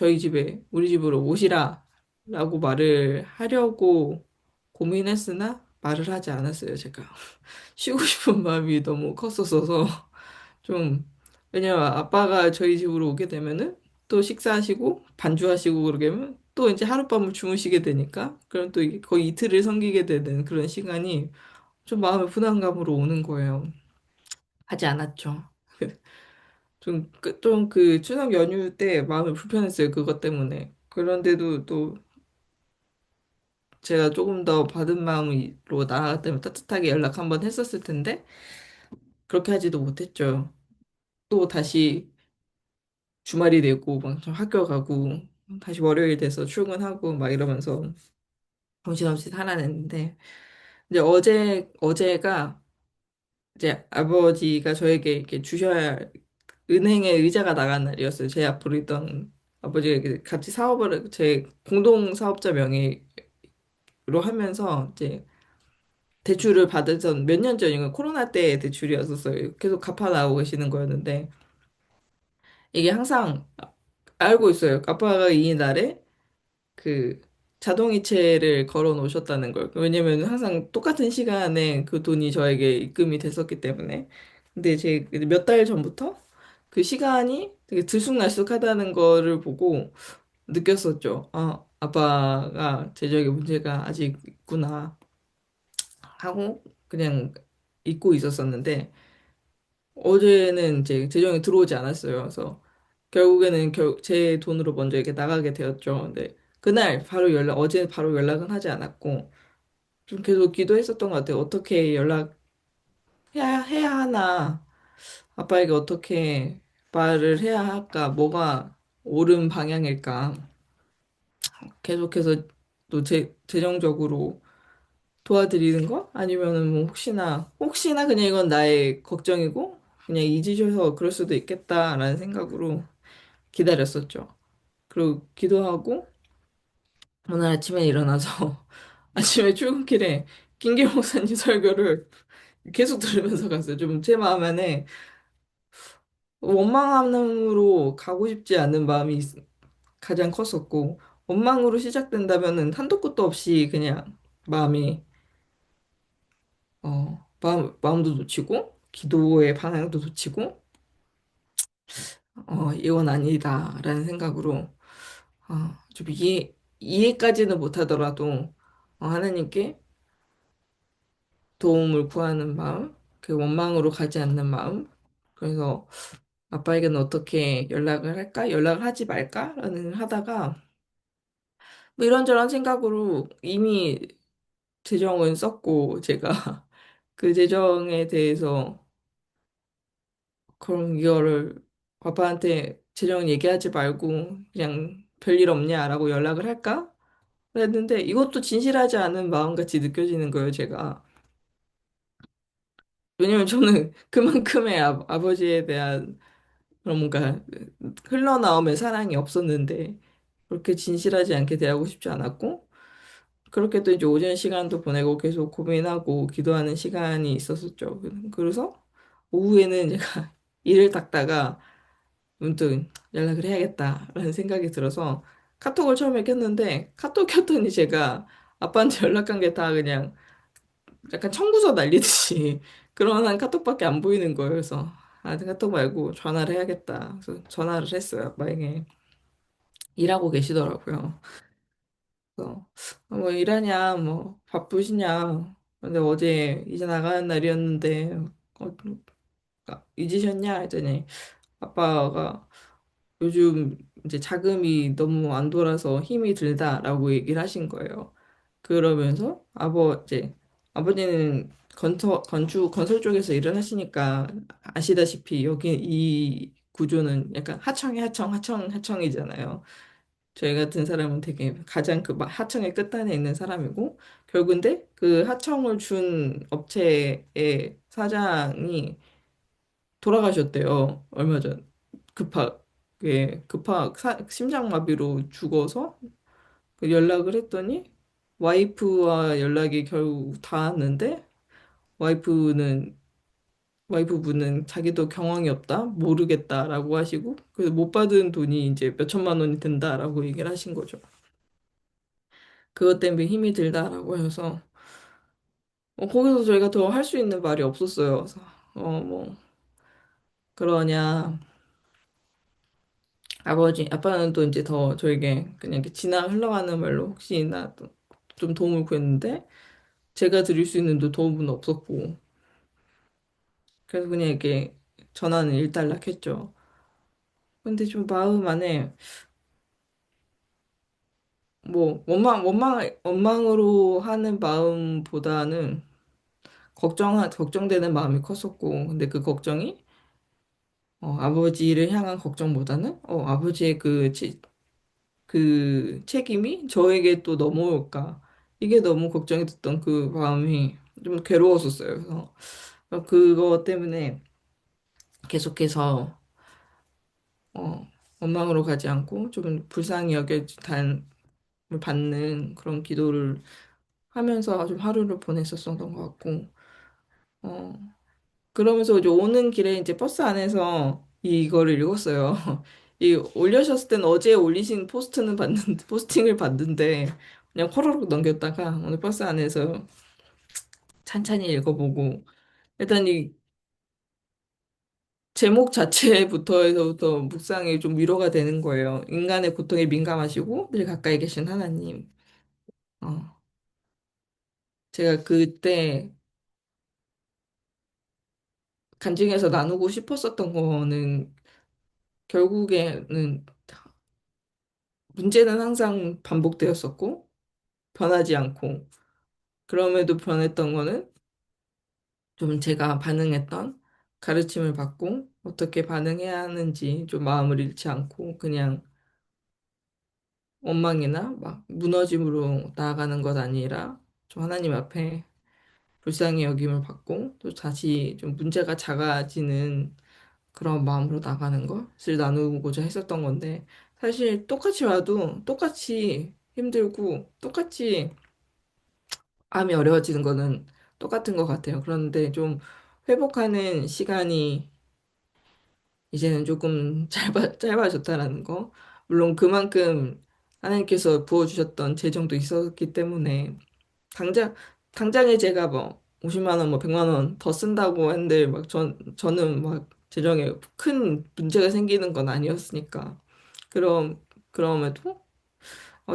우리 집으로 오시라 라고 말을 하려고 고민했으나 말을 하지 않았어요, 제가. 쉬고 싶은 마음이 너무 컸었어서 좀 왜냐면 아빠가 저희 집으로 오게 되면은 또 식사하시고 반주하시고 그러게 하면 또 이제 하룻밤을 주무시게 되니까 그럼 또 거의 이틀을 섬기게 되는 그런 시간이 좀 마음의 부담감으로 오는 거예요. 하지 않았죠. 좀 그 추석 연휴 때 마음이 불편했어요. 그것 때문에. 그런데도 또 제가 조금 더 받은 마음으로 나아갔다면 따뜻하게 연락 한번 했었을 텐데, 그렇게 하지도 못했죠. 또 다시 주말이 되고, 막좀 학교 가고, 다시 월요일 돼서 출근하고, 막 이러면서 정신없이 살아냈는데, 이제 어제가 이제 아버지가 저에게 이렇게 주셔야 할 은행에 의자가 나간 날이었어요. 제 앞으로 있던 아버지가 이렇게 같이 사업을 제 공동 사업자 명의로 하면서 이제 대출을 받으던 몇 년 전이고 코로나 때 대출이었었어요. 계속 갚아 나오고 계시는 거였는데 이게 항상 알고 있어요. 아빠가 이 날에 그 자동이체를 걸어 놓으셨다는 걸. 왜냐면 항상 똑같은 시간에 그 돈이 저에게 입금이 됐었기 때문에. 근데 제 몇 달 전부터 그 시간이 되게 들쑥날쑥하다는 거를 보고 느꼈었죠. 아, 아빠가 재정에 문제가 아직 있구나 하고 그냥 잊고 있었었는데 어제는 이제 재정이 들어오지 않았어요. 그래서 결국에는 제 돈으로 먼저 이렇게 나가게 되었죠. 근데 그날 바로 어제 바로 연락은 하지 않았고 좀 계속 기도했었던 것 같아요. 어떻게 해야 하나, 아빠에게 어떻게 말을 해야 할까, 뭐가 옳은 방향일까. 계속해서 또 재정적으로 도와드리는 거? 아니면은 뭐 혹시나 그냥 이건 나의 걱정이고 그냥 잊으셔서 그럴 수도 있겠다라는 생각으로 기다렸었죠. 그리고 기도하고 오늘 아침에 일어나서 아침에 출근길에 김기호 목사님 설교를 계속 들으면서 갔어요. 좀 제 마음 안에 원망함으로 가고 싶지 않은 마음이 가장 컸었고 원망으로 시작된다면은 한도 끝도 없이 그냥 마음이 마음도 놓치고 기도의 방향도 놓치고 이건 아니다라는 생각으로 좀 이해까지는 못하더라도 하나님께 도움을 구하는 마음, 그 원망으로 가지 않는 마음. 그래서 아빠에게는 어떻게 연락을 할까? 연락을 하지 말까? 라는 하다가 뭐 이런저런 생각으로 이미 재정은 썼고 제가 그 재정에 대해서 그럼 이거를 아빠한테 재정 얘기하지 말고 그냥 별일 없냐라고 연락을 할까? 그랬는데 이것도 진실하지 않은 마음같이 느껴지는 거예요, 제가. 왜냐면 저는 그만큼의 아버지에 대한 그런 뭔가 흘러나오는 사랑이 없었는데 그렇게 진실하지 않게 대하고 싶지 않았고 그렇게 또 이제 오전 시간도 보내고 계속 고민하고 기도하는 시간이 있었었죠. 그래서 오후에는 제가 일을 닦다가 문득 연락을 해야겠다라는 생각이 들어서 카톡을 처음에 켰는데 카톡 켰더니 제가 아빠한테 연락한 게 다 그냥 약간 청구서 날리듯이 그런 한 카톡밖에 안 보이는 거예요. 그래서 카톡 말고 전화를 해야겠다. 그래서 전화를 했어요. 아빠에게. 일하고 계시더라고요. 그래서 뭐 일하냐, 뭐 바쁘시냐. 근데 어제 이제 나가는 날이었는데 잊으셨냐 했더니 아빠가 요즘 이제 자금이 너무 안 돌아서 힘이 들다라고 얘기를 하신 거예요. 그러면서 아버지는 건설 쪽에서 일을 하시니까 아시다시피 여기 이 구조는 약간 하청이잖아요. 저희 같은 사람은 되게 가장 그 하청의 끝단에 있는 사람이고 결국인데 그 하청을 준 업체의 사장이 돌아가셨대요. 얼마 전 심장마비로 죽어서 그 연락을 했더니 와이프와 연락이 결국 닿았는데 와이프는 와이프분은 자기도 경황이 없다, 모르겠다라고 하시고 그래서 못 받은 돈이 이제 몇 천만 원이 된다라고 얘기를 하신 거죠. 그것 때문에 힘이 들다라고 해서 거기서 저희가 더 할 수 있는 말이 없었어요. 그래서 뭐 그러냐 아빠는 또 이제 더 저에게 그냥 이렇게 지나 흘러가는 말로 혹시나 또 좀 도움을 구했는데 제가 드릴 수 있는 도움은 없었고, 그래서 그냥 이렇게 전화는 일단락했죠. 근데 좀 마음 안에 뭐 원망으로 하는 마음보다는 걱정되는 마음이 컸었고, 근데 그 걱정이 아버지를 향한 걱정보다는 아버지의 그 책임이 저에게 또 넘어올까. 이게 너무 걱정이 됐던 그 마음이 좀 괴로웠었어요. 그래서 그거 때문에 계속해서 어, 원망으로 가지 않고 좀 불쌍히 여겨단 받는 그런 기도를 하면서 좀 하루를 보냈었던 것 같고, 어, 그러면서 이제 오는 길에 이제 버스 안에서 이거를 읽었어요. 이 올려셨을 땐 어제 올리신 포스트는 봤는데, 포스팅을 봤는데, 그냥 호로록 넘겼다가 오늘 버스 안에서 찬찬히 읽어보고, 일단 이 제목 자체부터 해서부터 묵상이 좀 위로가 되는 거예요. 인간의 고통에 민감하시고 늘 가까이 계신 하나님. 어, 제가 그때 간증해서 나누고 싶었었던 거는 결국에는 문제는 항상 반복되었었고 변하지 않고 그럼에도 변했던 거는 좀 제가 반응했던 가르침을 받고 어떻게 반응해야 하는지 좀 마음을 잃지 않고 그냥 원망이나 막 무너짐으로 나아가는 것 아니라 좀 하나님 앞에 불쌍히 여김을 받고 또 다시 좀 문제가 작아지는 그런 마음으로 나가는 것을 나누고자 했었던 건데 사실 똑같이 와도 똑같이 힘들고 똑같이 마음이 어려워지는 거는 똑같은 것 같아요. 그런데 좀 회복하는 시간이 이제는 조금 짧아졌다라는 거. 물론 그만큼 하나님께서 부어주셨던 재정도 있었기 때문에 당장, 당장에 제가 뭐 50만 원, 뭐 100만 원 더 쓴다고 했는데 막 저는 막 재정에 큰 문제가 생기는 건 아니었으니까. 그럼에도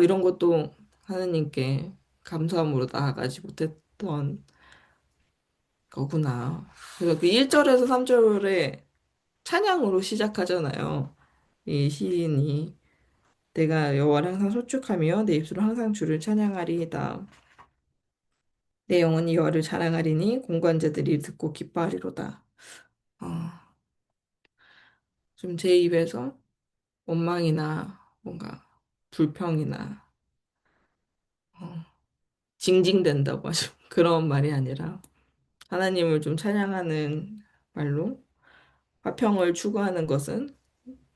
이런 것도 하나님께 감사함으로 나아가지 못했던 거구나. 그래서 그 1절에서 3절에 찬양으로 시작하잖아요. 이 시인이 내가 여호와를 항상 소축하며 내 입술로 항상 주를 찬양하리이다. 내 영혼이 여호와를 자랑하리니 공관자들이 듣고 기뻐하리로다. 어, 좀 제 입에서 원망이나 뭔가 불평이나 어, 징징댄다고 하죠. 그런 말이 아니라 하나님을 좀 찬양하는 말로 화평을 추구하는 것은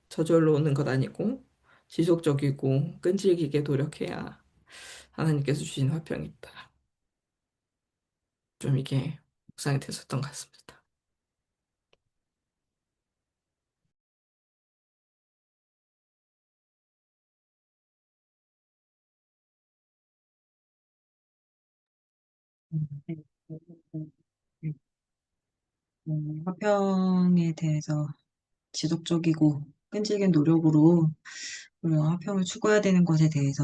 저절로 오는 것 아니고 지속적이고 끈질기게 노력해야 하나님께서 주신 화평이 있다. 좀 이게 묵상이 됐었던 것 같습니다. 네. 화평에 대해서 지속적이고 끈질긴 노력으로 우리가 화평을 추구해야 되는 것에 대해서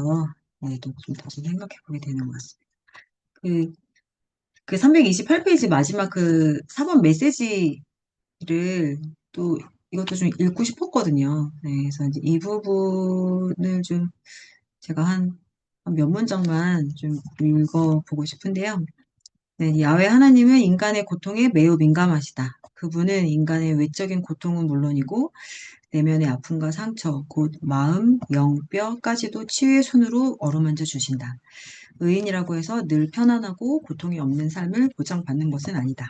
또 좀 다시 생각해 보게 되는 것 같습니다. 그, 그 328페이지 마지막 그 4번 메시지를 또 이것도 좀 읽고 싶었거든요. 네, 그래서 이제 이 부분을 좀 제가 한 몇 문장만 좀 읽어보고 싶은데요. 네, 야훼 하나님은 인간의 고통에 매우 민감하시다. 그분은 인간의 외적인 고통은 물론이고 내면의 아픔과 상처, 곧 마음, 영, 뼈까지도 치유의 손으로 어루만져 주신다. 의인이라고 해서 늘 편안하고 고통이 없는 삶을 보장받는 것은 아니다.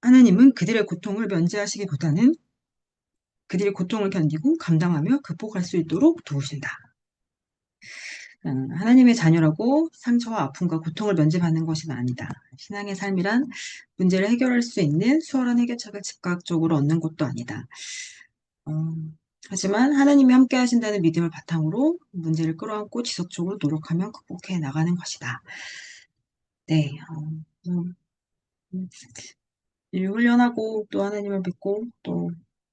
하나님은 그들의 고통을 면제하시기보다는 그들의 고통을 견디고 감당하며 극복할 수 있도록 도우신다. 하나님의 자녀라고 상처와 아픔과 고통을 면제받는 것이 아니다. 신앙의 삶이란 문제를 해결할 수 있는 수월한 해결책을 즉각적으로 얻는 것도 아니다. 어, 하지만 하나님이 함께 하신다는 믿음을 바탕으로 문제를 끌어안고 지속적으로 노력하며 극복해 나가는 것이다. 네, 음, 이 훈련하고 또 하나님을 믿고 또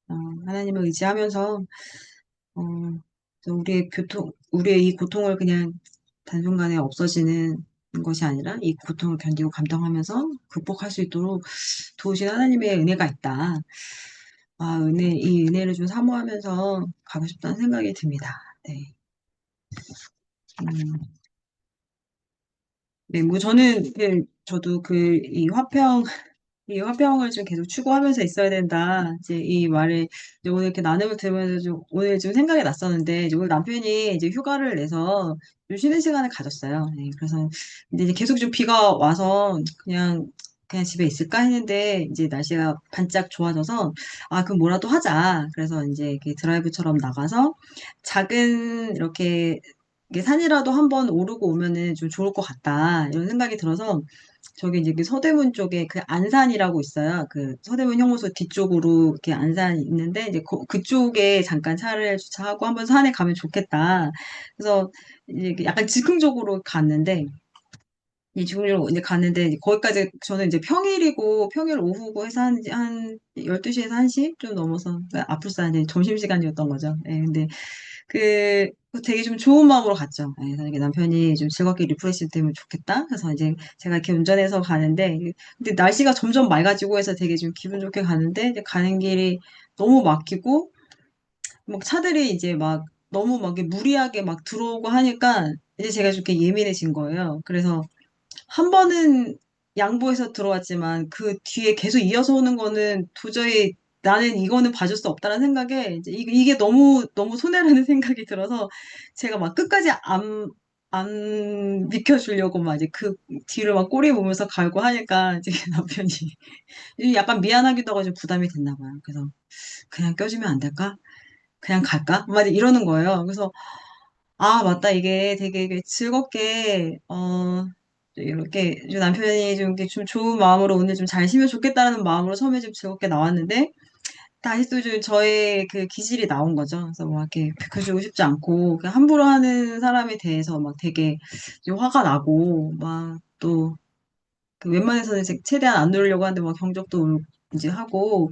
하나님을 의지하면서 어, 그래서 우리의 이 고통을 그냥 단순간에 없어지는 것이 아니라 이 고통을 견디고 감당하면서 극복할 수 있도록 도우신 하나님의 은혜가 있다. 이 은혜를 좀 사모하면서 가고 싶다는 생각이 듭니다. 네. 음, 네, 뭐 저도 이 화평을 좀 계속 추구하면서 있어야 된다. 이제 이 말을 이제 오늘 이렇게 나눔을 들으면서 오늘 좀 생각이 났었는데, 이제 오늘 남편이 이제 휴가를 내서 좀 쉬는 시간을 가졌어요. 네, 그래서 근데 이제 계속 좀 비가 와서 그냥 집에 있을까 했는데, 이제 날씨가 반짝 좋아져서, 그럼 뭐라도 하자. 그래서 이제 이렇게 드라이브처럼 나가서 작은 이게 산이라도 한번 오르고 오면은 좀 좋을 것 같다. 이런 생각이 들어서, 저기 이제 그 서대문 쪽에 그 안산이라고 있어요. 그 서대문 형무소 뒤쪽으로 이렇게 안산이 있는데 이제 그쪽에 잠깐 차를 주차하고 한번 산에 가면 좋겠다. 그래서 이제 약간 즉흥적으로 갔는데 이 중으로 이제 갔는데 이제 거기까지 저는 이제 평일 오후고 해서 한 12시에서 1시 좀 넘어서 그러니까 아플싸 이제 점심시간이었던 거죠. 예, 근데 그 되게 좀 좋은 마음으로 갔죠. 예, 그래서 이게 남편이 좀 즐겁게 리프레시 되면 좋겠다. 그래서 이제 제가 이렇게 운전해서 가는데 근데 날씨가 점점 맑아지고 해서 되게 좀 기분 좋게 가는데 이제 가는 길이 너무 막히고 막 차들이 이제 막 너무 막 이렇게 무리하게 막 들어오고 하니까 이제 제가 좀 이렇게 예민해진 거예요. 그래서 한 번은 양보해서 들어왔지만 그 뒤에 계속 이어서 오는 거는 도저히 나는 이거는 봐줄 수 없다는 생각에 이제 이게 너무 너무 손해라는 생각이 들어서 제가 막 끝까지 안 비켜주려고 막 이제 그 뒤를 막 꼬리 보면서 갈고 하니까 이제 남편이 약간 미안하기도 하고 좀 부담이 됐나 봐요. 그래서 그냥 껴주면 안 될까? 그냥 갈까? 막 이러는 거예요. 그래서 맞다. 이게 되게 이게 즐겁게, 이렇게, 좀 남편이 좀, 이렇게 좀 좋은 마음으로 오늘 좀 잘 쉬면 좋겠다라는 마음으로 처음에 좀 즐겁게 나왔는데, 다시 또 좀 저의 그 기질이 나온 거죠. 그래서 막 이렇게 비켜주고 싶지 않고, 그냥 함부로 하는 사람에 대해서 막 되게 좀 화가 나고, 막 또, 그 웬만해서는 이제 최대한 안 누르려고 하는데 막 경적도 이제 하고,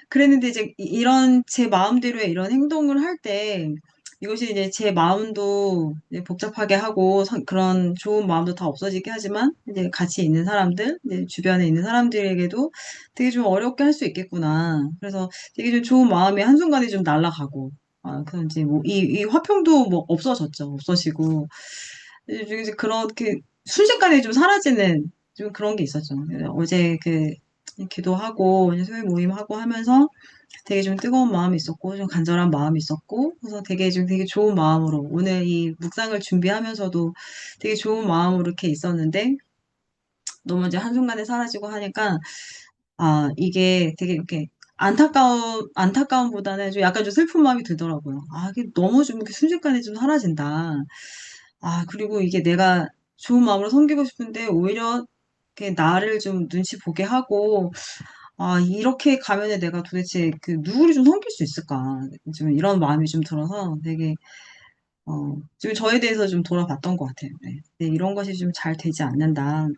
그랬는데 이제 이런 제 마음대로의 이런 행동을 할 때, 이것이 이제 제 마음도 이제 복잡하게 하고, 그런 좋은 마음도 다 없어지게 하지만, 이제 같이 있는 사람들, 이제 주변에 있는 사람들에게도 되게 좀 어렵게 할 수 있겠구나. 그래서 되게 좀 좋은 마음이 한순간에 좀 날아가고, 그럼 이제 뭐, 이 화평도 뭐 없어졌죠. 없어지고, 이제 그렇게 순식간에 좀 사라지는 좀 그런 게 있었죠. 어제 기도하고 이제 소위 모임하고 하면서 되게 좀 뜨거운 마음이 있었고 좀 간절한 마음이 있었고 그래서 되게 좋은 마음으로 오늘 이 묵상을 준비하면서도 되게 좋은 마음으로 이렇게 있었는데 너무 이제 한순간에 사라지고 하니까 이게 되게 이렇게 안타까움보다는 좀 약간 좀 슬픈 마음이 들더라고요. 이게 너무 좀 이렇게 순식간에 좀 사라진다. 그리고 이게 내가 좋은 마음으로 섬기고 싶은데 오히려 이렇게 나를 좀 눈치 보게 하고 이렇게 가면은 내가 도대체 누구를 좀 섬길 수 있을까? 좀 이런 마음이 좀 들어서 되게, 지금 저에 대해서 좀 돌아봤던 것 같아요. 네. 네, 이런 것이 좀 잘 되지 않는다.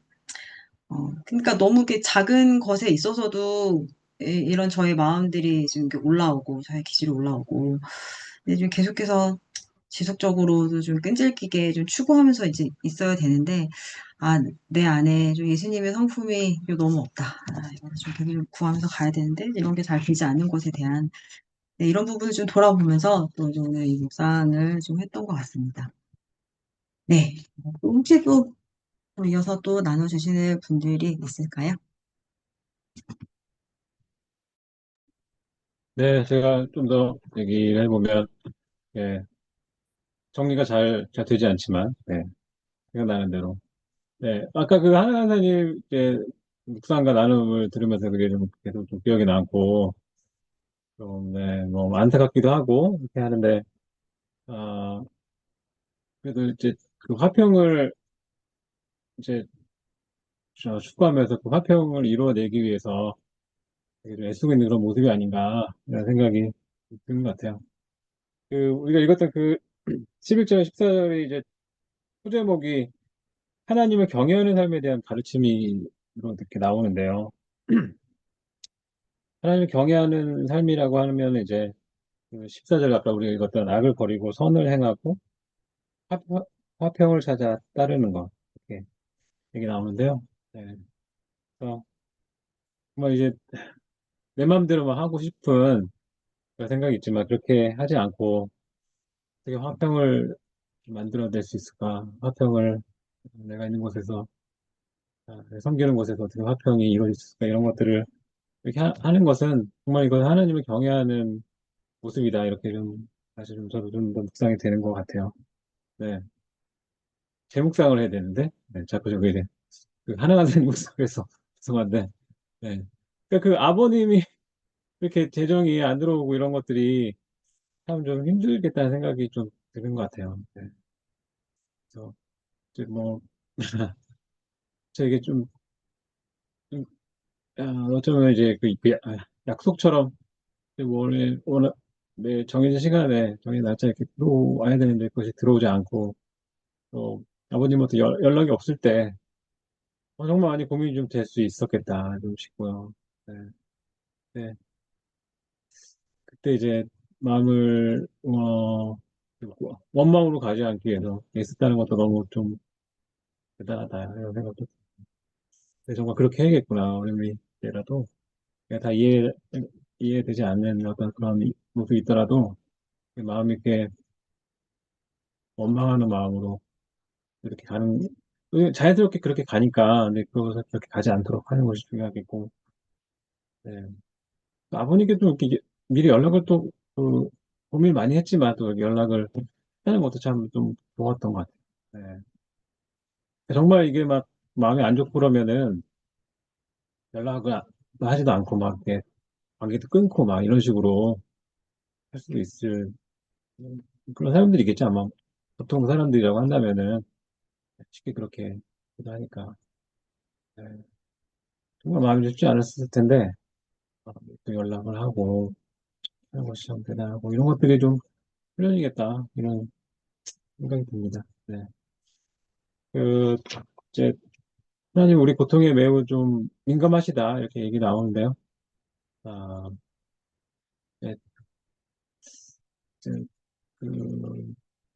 그러니까 너무 작은 것에 있어서도 이런 저의 마음들이 지금 이렇게 올라오고, 저의 기질이 올라오고, 근데 좀 계속해서 지속적으로도 좀 끈질기게 좀 추구하면서 이제 있어야 되는데, 내 안에 좀 예수님의 성품이 좀 너무 없다. 이거를 좀 계속 구하면서 가야 되는데, 이런 게 잘 되지 않는 것에 대한, 네, 이런 부분을 좀 돌아보면서 또 이제 오늘 이 묵상을 좀 했던 것 같습니다. 네. 혹시 또 이어서 또 나눠주시는 분들이 있을까요? 네, 제가 좀 더 얘기를 해보면, 예, 정리가 잘 되지 않지만, 네, 생각나는 대로. 네, 아까 그 하나님, 묵상과 나눔을 들으면서 그게 좀 계속 좀 기억이 남고, 좀, 네, 뭐, 안타깝기도 하고, 이렇게 하는데, 아, 그래도 이제 그 화평을 이제 추구하면서 그 화평을 이루어내기 위해서 되게 좀 애쓰고 있는 그런 모습이 아닌가, 이런 생각이 드는 것 같아요. 우리가 읽었던 11절, 14절이 이제 소제목이 하나님을 경외하는 삶에 대한 가르침이 이렇게 나오는데요. 하나님을 경외하는 삶이라고 하면 이제 그 14절 아까 우리가 읽었던 악을 버리고 선을 행하고 화, 화평을 찾아 따르는 것. 이렇게 얘기 나오는데요. 네. 그래서 정말 이제 내 마음대로만 하고 싶은 그런 생각이 있지만 그렇게 하지 않고 어떻게 화평을 만들어낼 수 있을까? 화평을 내가 있는 곳에서 섬기는 곳에서 어떻게 화평이 이루어질 수 있을까? 이런 것들을 이렇게 는 것은 정말 이건 하나님을 경외하는 모습이다. 이렇게 좀 사실 좀 저도 좀 더 묵상이 되는 것 같아요. 네. 제 묵상을 해야 되는데 네, 자꾸 저기 이제 그 하나가 된 묵상에서 죄송한데 네. 그러니까 그 아버님이 이렇게 재정이 안 들어오고 이런 것들이 참 좀 힘들겠다는 생각이 좀 드는 것 같아요. 네. 그래서 이제 뭐 저에게 좀 어쩌면 이제 약속처럼 원래 워낙 내 정해진 시간에 정해진 날짜에 이렇게 들어와야 되는데 그것이 들어오지 않고 또 아버님한테 연락이 없을 때 정말 많이 고민이 좀 될 수 있었겠다 좀 싶고요. 네. 네. 그때 이제 마음을 원망으로 가지 않기 위해서 애썼다는 것도 너무 좀 대단하다 이런 생각도 정말 그렇게 해야겠구나 어른이 때라도 그냥 다 이해되지 않는 어떤 그런 모습이 있더라도 마음이 이렇게 원망하는 마음으로 이렇게 자연스럽게 그렇게 가니까, 근데 그것을 그렇게 가지 않도록 하는 것이 중요하겠고, 네. 아버님께 좀 이렇게 미리 연락을 또, 고민 많이 했지만 또 연락을 하는 것도 참 좀 좋았던 것 같아요. 네. 정말 이게 막 마음이 안 좋고 그러면은 연락을 하지도 않고 막 이렇게 관계도 끊고 막 이런 식으로 할 수도 있을 그런 사람들이 있겠죠, 아마. 보통 사람들이라고 한다면은 쉽게 그렇게 하니까. 네. 정말 마음이 쉽지 않았을 텐데, 또 연락을 하고, 하는 것이 참 대단하고, 이런 것들이 좀 훈련이겠다, 이런 생각이 듭니다. 네. 그, 이제, 하나님 우리 고통에 매우 좀 민감하시다, 이렇게 얘기 나오는데요. 아, 네, 이제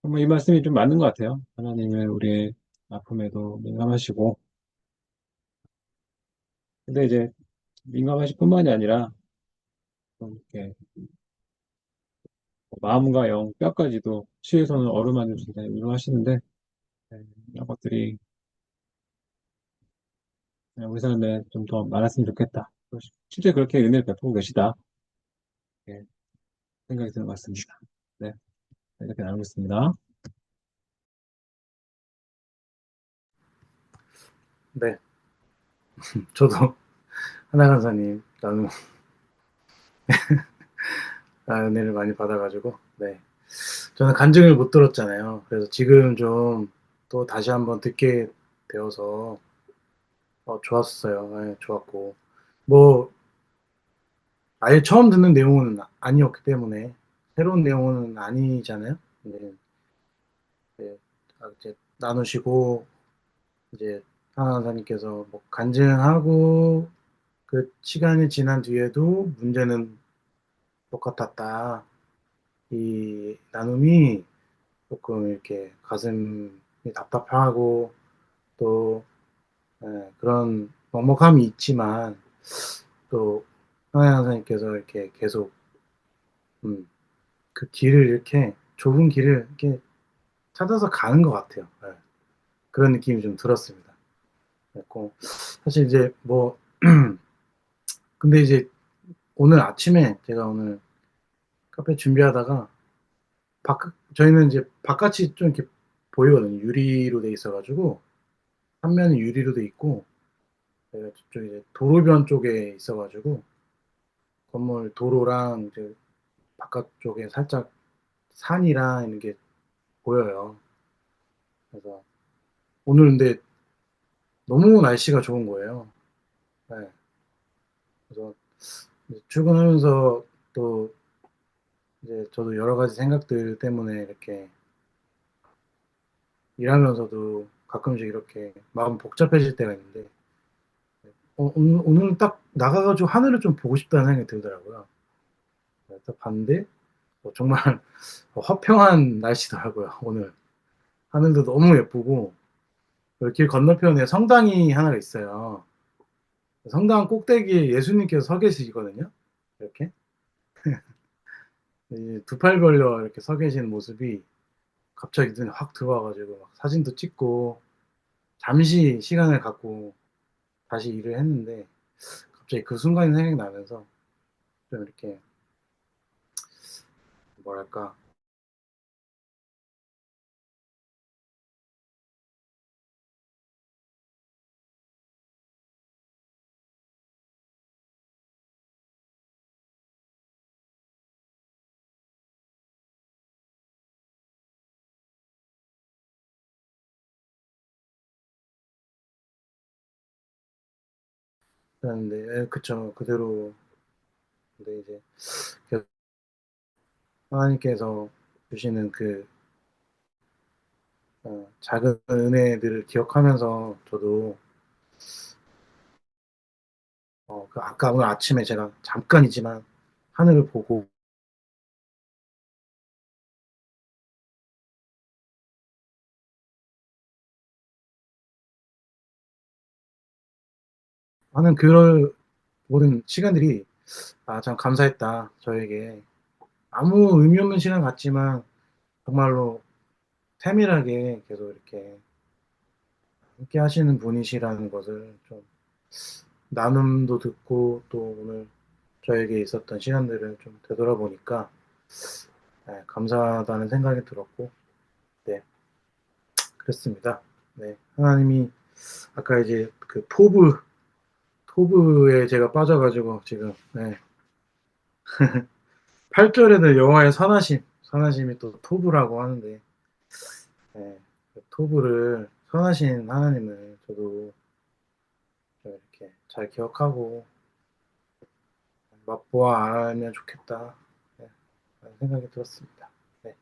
정말 이 말씀이 좀 맞는 것 같아요. 하나님은 우리의 아픔에도 민감하시고, 근데 이제 민감하실 뿐만이 아니라, 좀 이렇게, 마음과 영, 뼈까지도 치유해서는 어루만질 수 있다, 이런 하시는데, 네, 이런 것들이 우리 삶에 좀 더 많았으면 좋겠다. 실제 그렇게 은혜를 베푸고 계시다. 예, 생각이 드는 것 같습니다. 네, 이렇게 나누겠습니다. 네, 저도 하나 간사님 나는 은혜를 많이 받아가지고, 네, 저는 간증을 못 들었잖아요. 그래서 지금 좀 또 다시 한번 듣게 되어서 좋았어요. 네, 좋았고, 뭐 아예 처음 듣는 내용은 아니었기 때문에 새로운 내용은 아니잖아요. 네, 네, 이제 나누시고 이제 하나 간사님께서 뭐 간증하고 그 시간이 지난 뒤에도 문제는 똑같았다. 이 나눔이 조금 이렇게 가슴이 답답하고 또 그런 먹먹함이 있지만 또 하나님 선생님께서 이렇게 계속 그 길을 이렇게 좁은 길을 이렇게 찾아서 가는 것 같아요. 네. 그런 느낌이 좀 들었습니다. 그래고 사실 이제 뭐 근데 이제 오늘 아침에 제가 오늘 카페 준비하다가 저희는 이제 바깥이 좀 이렇게 보이거든요. 유리로 돼 있어가지고 한 면은 유리로 돼 있고 저희가 저쪽 이제 도로변 쪽에 있어가지고 건물 도로랑 이제 바깥쪽에 살짝 산이랑 이런 게 보여요. 그래서 오늘 근데 너무 날씨가 좋은 거예요. 네. 그래서 이제 출근하면서 또 이제 저도 여러 가지 생각들 때문에 이렇게 일하면서도 가끔씩 이렇게 마음 복잡해질 때가 있는데 오늘 딱 나가가지고 하늘을 좀 보고 싶다는 생각이 들더라고요. 딱 봤는데 정말 화평한 날씨더라고요, 오늘. 하늘도 너무 예쁘고, 길 건너편에 성당이 하나가 있어요. 성당 꼭대기에 예수님께서 서 계시거든요. 이렇게. 두 팔 벌려 이렇게 서 계신 모습이 갑자기 눈에 확 들어와가지고 막 사진도 찍고 잠시 시간을 갖고 다시 일을 했는데 갑자기 그 순간이 생각나면서 좀 이렇게 뭐랄까 그랬는데 그쵸 그대로 근데 이제 계속 하나님께서 주시는 그 작은 은혜들을 기억하면서 저도 그 아까 오늘 아침에 제가 잠깐이지만 하늘을 보고 하는 그런 모든 시간들이 참 감사했다 저에게 아무 의미 없는 시간 같지만 정말로 세밀하게 계속 이렇게 함께 하시는 분이시라는 것을 좀 나눔도 듣고 또 오늘 저에게 있었던 시간들을 좀 되돌아보니까 감사하다는 생각이 들었고 네 그렇습니다. 네 하나님이 아까 이제 그 토브에 제가 빠져가지고 지금 네 8절에는 여호와의 선하심이 또 토브라고 하는데 그 토브를 선하신 하나님을 저도 좀 이렇게 잘 기억하고 맛보아 알면 좋겠다 네, 라는 생각이 들었습니다. 네.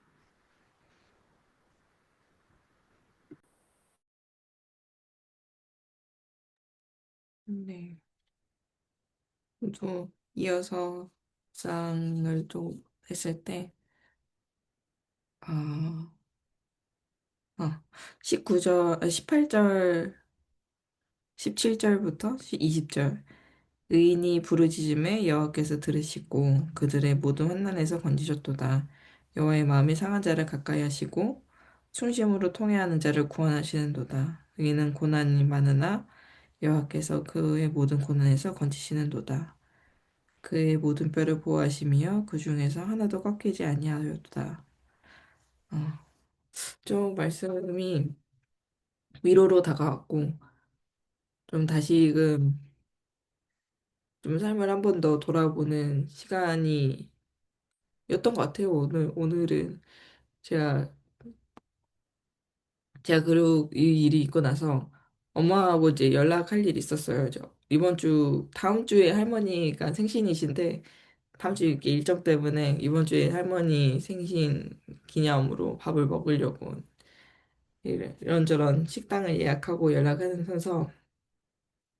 네. 또 이어서 묵상을 또 했을 때, 아, 19절, 18절, 17절부터 20절. 의인이 부르짖음에 여호와께서 들으시고 그들의 모든 환난에서 건지셨도다. 여호와의 마음이 상한 자를 가까이 하시고 충심으로 통회하는 자를 구원하시는도다. 의인은 고난이 많으나 여호와께서 그의 모든 고난에서 건지시는도다. 그의 모든 뼈를 보호하시며 그 중에서 하나도 꺾이지 아니하였도다. 어, 좀 말씀이 위로로 다가왔고 좀 다시금 좀 삶을 한 번 더 돌아보는 시간이 였던 것 같아요. 오늘은 제가 그리고 이 일이 있고 나서 엄마하고 이제 연락할 일이 있었어요. 다음 주에 할머니가 생신이신데 다음 주 이렇게 일정 때문에 이번 주에 할머니 생신 기념으로 밥을 먹으려고 이런저런 식당을 예약하고 연락하면서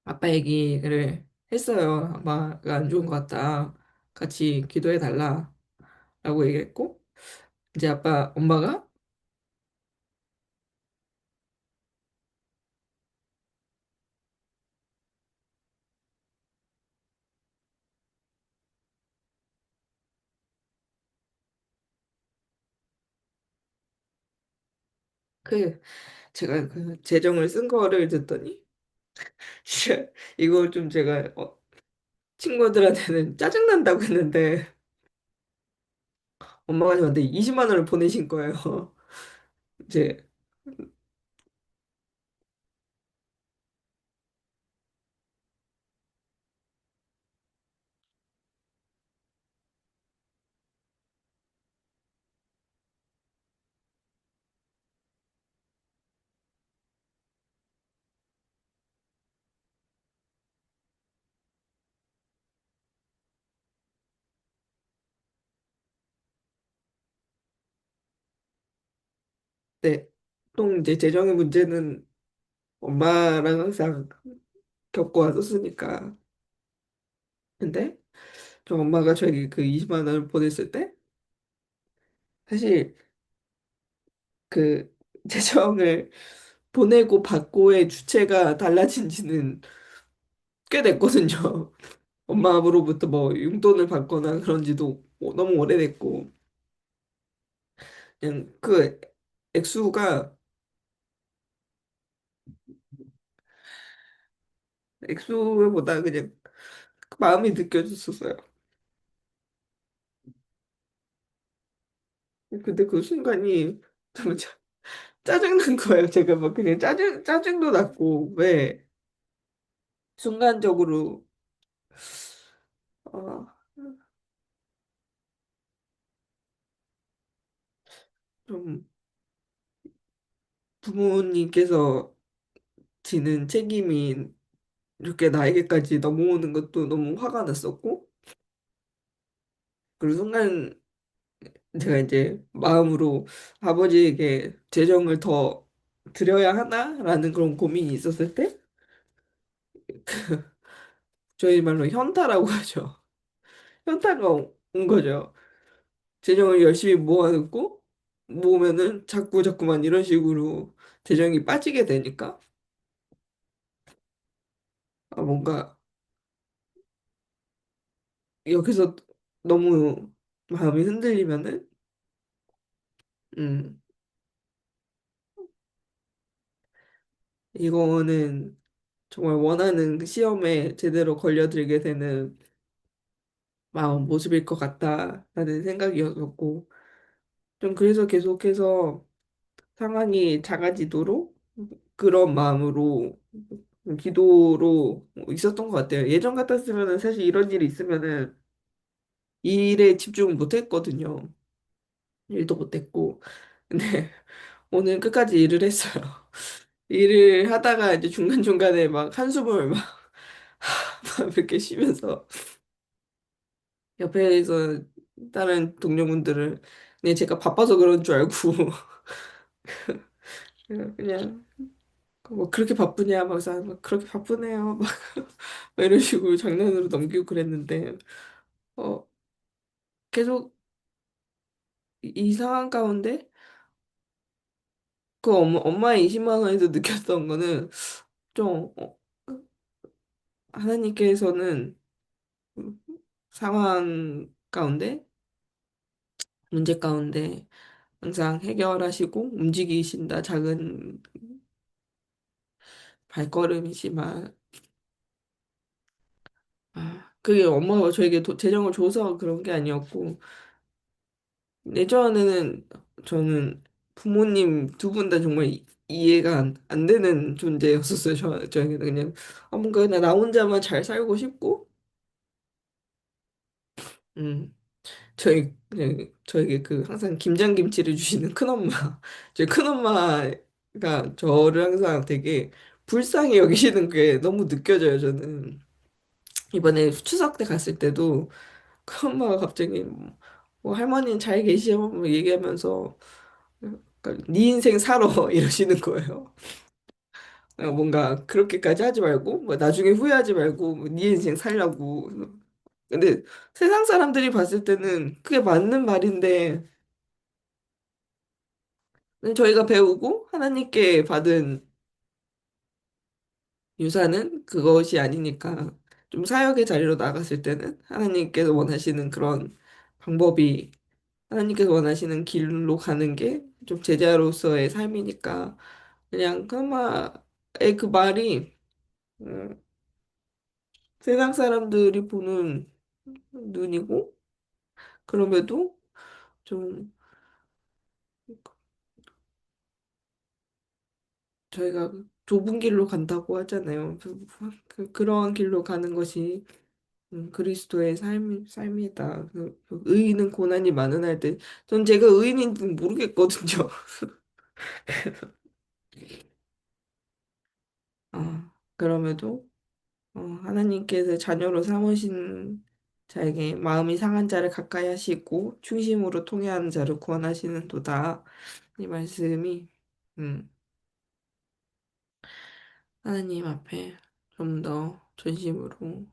아빠 얘기를 했어요. 아빠가 안 좋은 것 같다. 같이 기도해 달라. 라고 얘기했고 이제 엄마가 그 제가 그 재정을 쓴 거를 듣더니 이거 좀 제가 친구들한테는 짜증난다고 했는데 엄마가 저한테 20만 원을 보내신 거예요. 이제 네. 보통 이제 재정의 문제는 엄마랑 항상 겪고 왔었으니까. 근데 저 엄마가 저에게 그 20만 원을 보냈을 때 사실 그 재정을 보내고 받고의 주체가 달라진 지는 꽤 됐거든요. 엄마로부터 뭐 용돈을 받거나 그런 지도 너무 오래됐고, 그냥 그 액수가, 액수보다 그냥 그 마음이 느껴졌었어요. 근데 그 순간이 좀 짜증난 거예요. 제가 막 그냥 짜증도 났고, 왜 순간적으로, 어, 좀 부모님께서 지는 책임이 이렇게 나에게까지 넘어오는 것도 너무 화가 났었고, 그 순간 제가 이제 마음으로 아버지에게 재정을 더 드려야 하나라는 그런 고민이 있었을 때, 저희 말로 현타라고 하죠. 현타가 온 거죠. 재정을 열심히 모아놓고, 모으면은 자꾸만 이런 식으로 재정이 빠지게 되니까, 뭔가 여기서 너무 마음이 흔들리면은, 음, 이거는 정말 원하는 그 시험에 제대로 걸려들게 되는 마음 모습일 것 같다라는 생각이었고, 좀 그래서 계속해서 상황이 작아지도록 그런 마음으로 기도로 있었던 것 같아요. 예전 같았으면은 사실 이런 일이 있으면은 일에 집중을 못 했거든요. 일도 못 했고. 근데 오늘 끝까지 일을 했어요. 일을 하다가 이제 중간중간에 막 한숨을 막, 막 이렇게 쉬면서 옆에서 다른 동료분들을 그냥 제가 바빠서 그런 줄 알고 그냥 뭐 그렇게 바쁘냐 막 그래서 막 그렇게 바쁘네요 막 이런 식으로 장난으로 넘기고 그랬는데 어 계속 이 상황 가운데 그 엄마의 20만 원에서 느꼈던 거는 좀 하나님께서는 상황 가운데 문제 가운데 항상 해결하시고 움직이신다. 작은 발걸음이지만 그게 엄마가 저에게 재정을 줘서 그런 게 아니었고 예전에는 저는 부모님 두 분 다 정말 이해가 안 되는 존재였었어요. 저에게는 그냥 뭔가 그냥 나 혼자만 잘 살고 싶고 음 저희 그냥 저에게 그 항상 김장김치를 주시는 큰엄마 저희 큰엄마가 저를 항상 되게 불쌍히 여기시는 게 너무 느껴져요. 저는 이번에 추석 때 갔을 때도 그 엄마가 갑자기 뭐 할머니는 잘 계시오 뭐 얘기하면서 그러니까 네 인생 살아 이러시는 거예요. 뭔가 그렇게까지 하지 말고 뭐 나중에 후회하지 말고 뭐네 인생 살라고. 근데 세상 사람들이 봤을 때는 그게 맞는 말인데 저희가 배우고 하나님께 받은 유산은 그것이 아니니까 좀 사역의 자리로 나갔을 때는 하나님께서 원하시는 그런 방법이 하나님께서 원하시는 길로 가는 게 좀 제자로서의 삶이니까 그냥 그마의 그 말이 음, 세상 사람들이 보는 눈이고 그럼에도 좀 저희가 좁은 길로 간다고 하잖아요. 그런 길로 가는 것이 그리스도의 삶이다. 그 의인은 고난이 많은 할 때, 전 제가 의인인지 모르겠거든요. 그럼에도 하나님께서 자녀로 삼으신 자에게 마음이 상한 자를 가까이 하시고 중심으로 통회하는 자를 구원하시는 도다. 이 말씀이 음, 하나님 앞에 좀 더 전심으로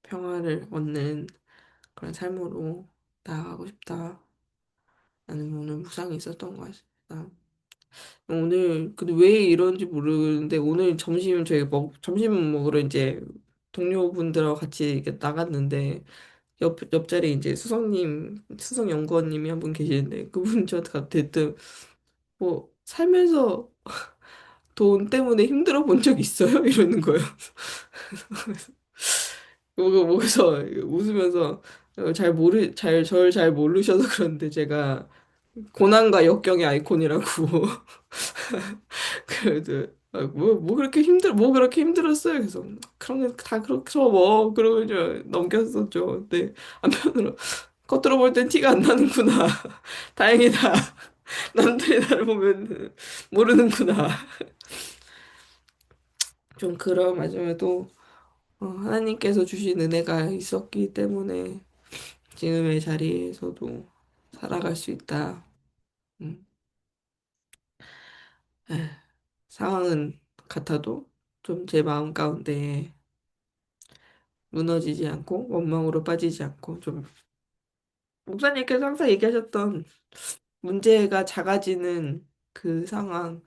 평화를 얻는 그런 삶으로 나아가고 싶다. 나는 오늘 묵상이 있었던 것 같습니다. 오늘 근데 왜 이런지 모르는데 오늘 점심 먹으러 이제 동료분들하고 같이 이렇게 나갔는데 옆자리에 이제 수석연구원님이 한 분 계시는데 그분 저한테 갑자기 대뜸 뭐 살면서 돈 때문에 힘들어 본 적 있어요? 이러는 거예요. 그래서 웃으면서 저를 잘 모르셔서 그런데 제가 고난과 역경의 아이콘이라고. 그래도 뭐 그렇게 힘들었어요. 그래서 그런 게 다 그렇죠 뭐 그러고 이제 넘겼었죠. 근데 한편으로 겉으로 볼 땐 티가 안 나는구나. 다행이다. 남들이 나를 보면 모르는구나. 좀 그런 마지막에도 하나님께서 주신 은혜가 있었기 때문에 지금의 자리에서도 살아갈 수 있다. 음. 에휴, 상황은 같아도 좀 제 마음 가운데 무너지지 않고 원망으로 빠지지 않고 좀 목사님께서 항상 얘기하셨던 문제가 작아지는 그 상황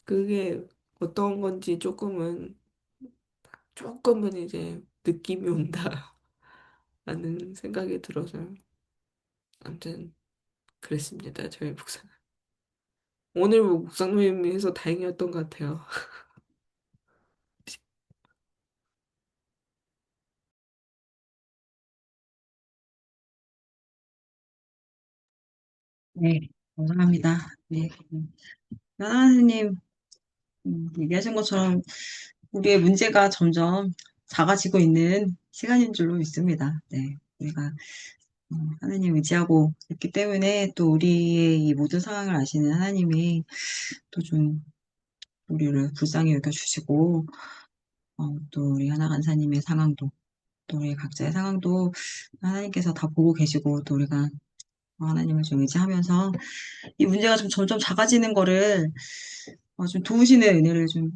그게 어떤 건지 조금은 이제 느낌이 온다 라는 생각이 들어서요. 아무튼 그랬습니다. 저희 묵상. 오늘 묵상 모임이 해서 다행이었던 것 같아요. 네, 감사합니다. 네, 하나님 얘기하신 것처럼 우리의 문제가 점점 작아지고 있는 시간인 줄로 믿습니다. 네, 우리가 하나님 의지하고 있기 때문에 또 우리의 이 모든 상황을 아시는 하나님이 또 좀 우리를 불쌍히 여겨주시고 또 우리 하나 간사님의 상황도 또 우리 각자의 상황도 하나님께서 다 보고 계시고 또 우리가 하나님을 좀 의지하면서 이 문제가 좀 점점 작아지는 거를 좀 도우시는 은혜를 좀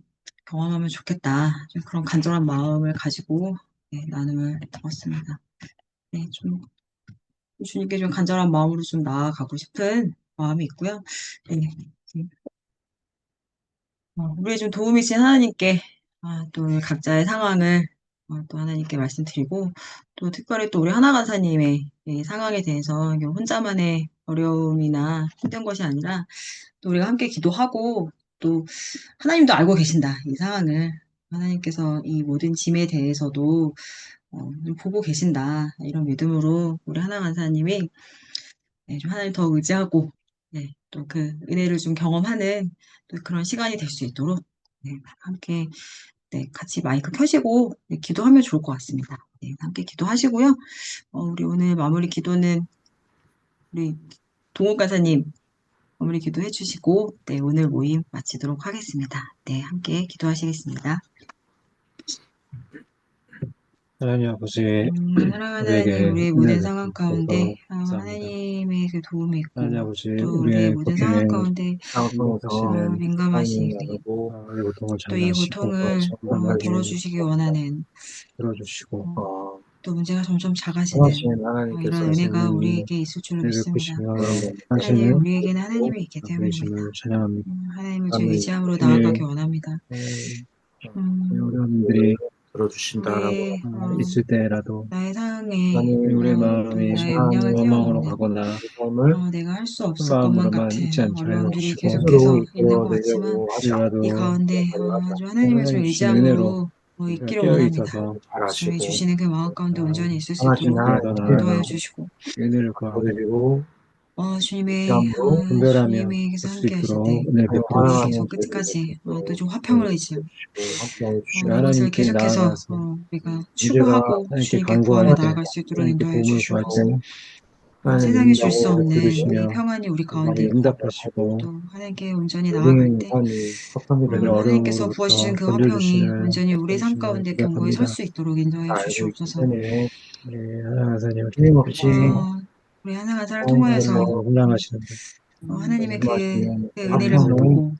경험하면 좋겠다. 좀 그런 간절한 마음을 가지고 네, 나눔을 들었습니다. 네, 좀 주님께 좀 간절한 마음으로 좀 나아가고 싶은 마음이 있고요. 네, 우리의 좀 도움이신 하나님께 또 각자의 상황을 또 하나님께 말씀드리고 또 특별히 또 우리 하나 간사님의 이 상황에 대해서 이게 혼자만의 어려움이나 힘든 것이 아니라 또 우리가 함께 기도하고 또 하나님도 알고 계신다 이 상황을 하나님께서 이 모든 짐에 대해서도 좀 보고 계신다 이런 믿음으로 우리 하나 간사님이 네, 좀 하나님 더 의지하고 네, 또 그 은혜를 좀 경험하는 또 그런 시간이 될 수 있도록 네, 함께 네, 같이 마이크 켜시고 네, 기도하면 좋을 것 같습니다. 네, 함께 기도하시고요. 우리 오늘 마무리 기도는 우리 동욱 가사님 마무리 기도해 주시고 네, 오늘 모임 마치도록 하겠습니다. 네, 함께 기도하시겠습니다. 하나님 아버지, 사랑하는 우리에게 하나님, 우리의 모든 은혜를 상황 베풀어 가운데 감사합니다. 하나님의 그 도움이 하나님 있고 아버지, 또 우리의 우리의 모든 상황 고통에 가운데 상을 통해서 민감하신 하나님을 나누고 우리 고통을 또 잘 이 아시고 고통을 감당하시는 덜어주시기 원하는 들어주시고 또 문제가 점점 작아지는 선하신 이런 하나님께서 은혜가 하나님의 우리에게 있을 줄로 은혜를 믿습니다. 베푸시며 그런 걸 하나님, 하시는 우리에게는 하나님이 있기 때문입니다. 계심을 찬양합니다. 하나님을 좀 하나님 의지함으로 주님, 나아가기 원합니다. 우리 어른들이 들어주신다라고 우리의 있을 때라도 나의 상황에 우리의 또 마음이 나의 역량을 원망으로 뛰어넘는 가거나 삶을 내가 할 수 큰 없을 것만 마음으로만 있지 같은 않게 하여 어려움들이 주시고 계속해서 스스로 있는 것 같지만 이끌어내려고 하지 이 않고 그래라도 가운데 하지 아주 않고 하나님을 좀 하나님 주신 은혜로 의지함으로 있기를 깨어 원합니다. 있어서 잘 주님이 아시고 주시는 그 마음 가운데 온전히 있을 수 선하신 있도록 날마다 하나님께 인도하여 날마다 주시고 은혜를 구하고 드리고 분별하며 주님께서 볼 수 함께 하실 때 있도록 은혜를 베풀어 계속 환영하는 주시고 끝까지 또 좀 화평을 의지하고 주시고 함께해 주시고 이것을 하나님께 계속해서 나아가서 우리가 문제가 추구하고 하나님께 주님께 간구할 구하며 때 나아갈 수 있도록 하나님께 인도하여 도움을 주시고 구할 때 하나님 세상에 줄 수 우리를 없는 이 들으시며 평안이 우리 가운데 우리를 있고 응답하시고 또 하나님께 온전히 나아갈 우리의 때 삶이 확산이 우리를 되는 하나님께서 어려움으로부터 부어주신 그 화평이 건져주시는 온전히 우리 삶 하나님을 가운데 견고히 설 고백합니다. 수 있도록 인도하여 다 알고 있기 주시옵소서. 때문에 우리 하나님 하나님을 틀림없이 기다리면서 우리 하나가 사를 통하여서 하나님께서 훈련하시는데 하나님의 말씀하시는 그 은혜를 화평을 맛보고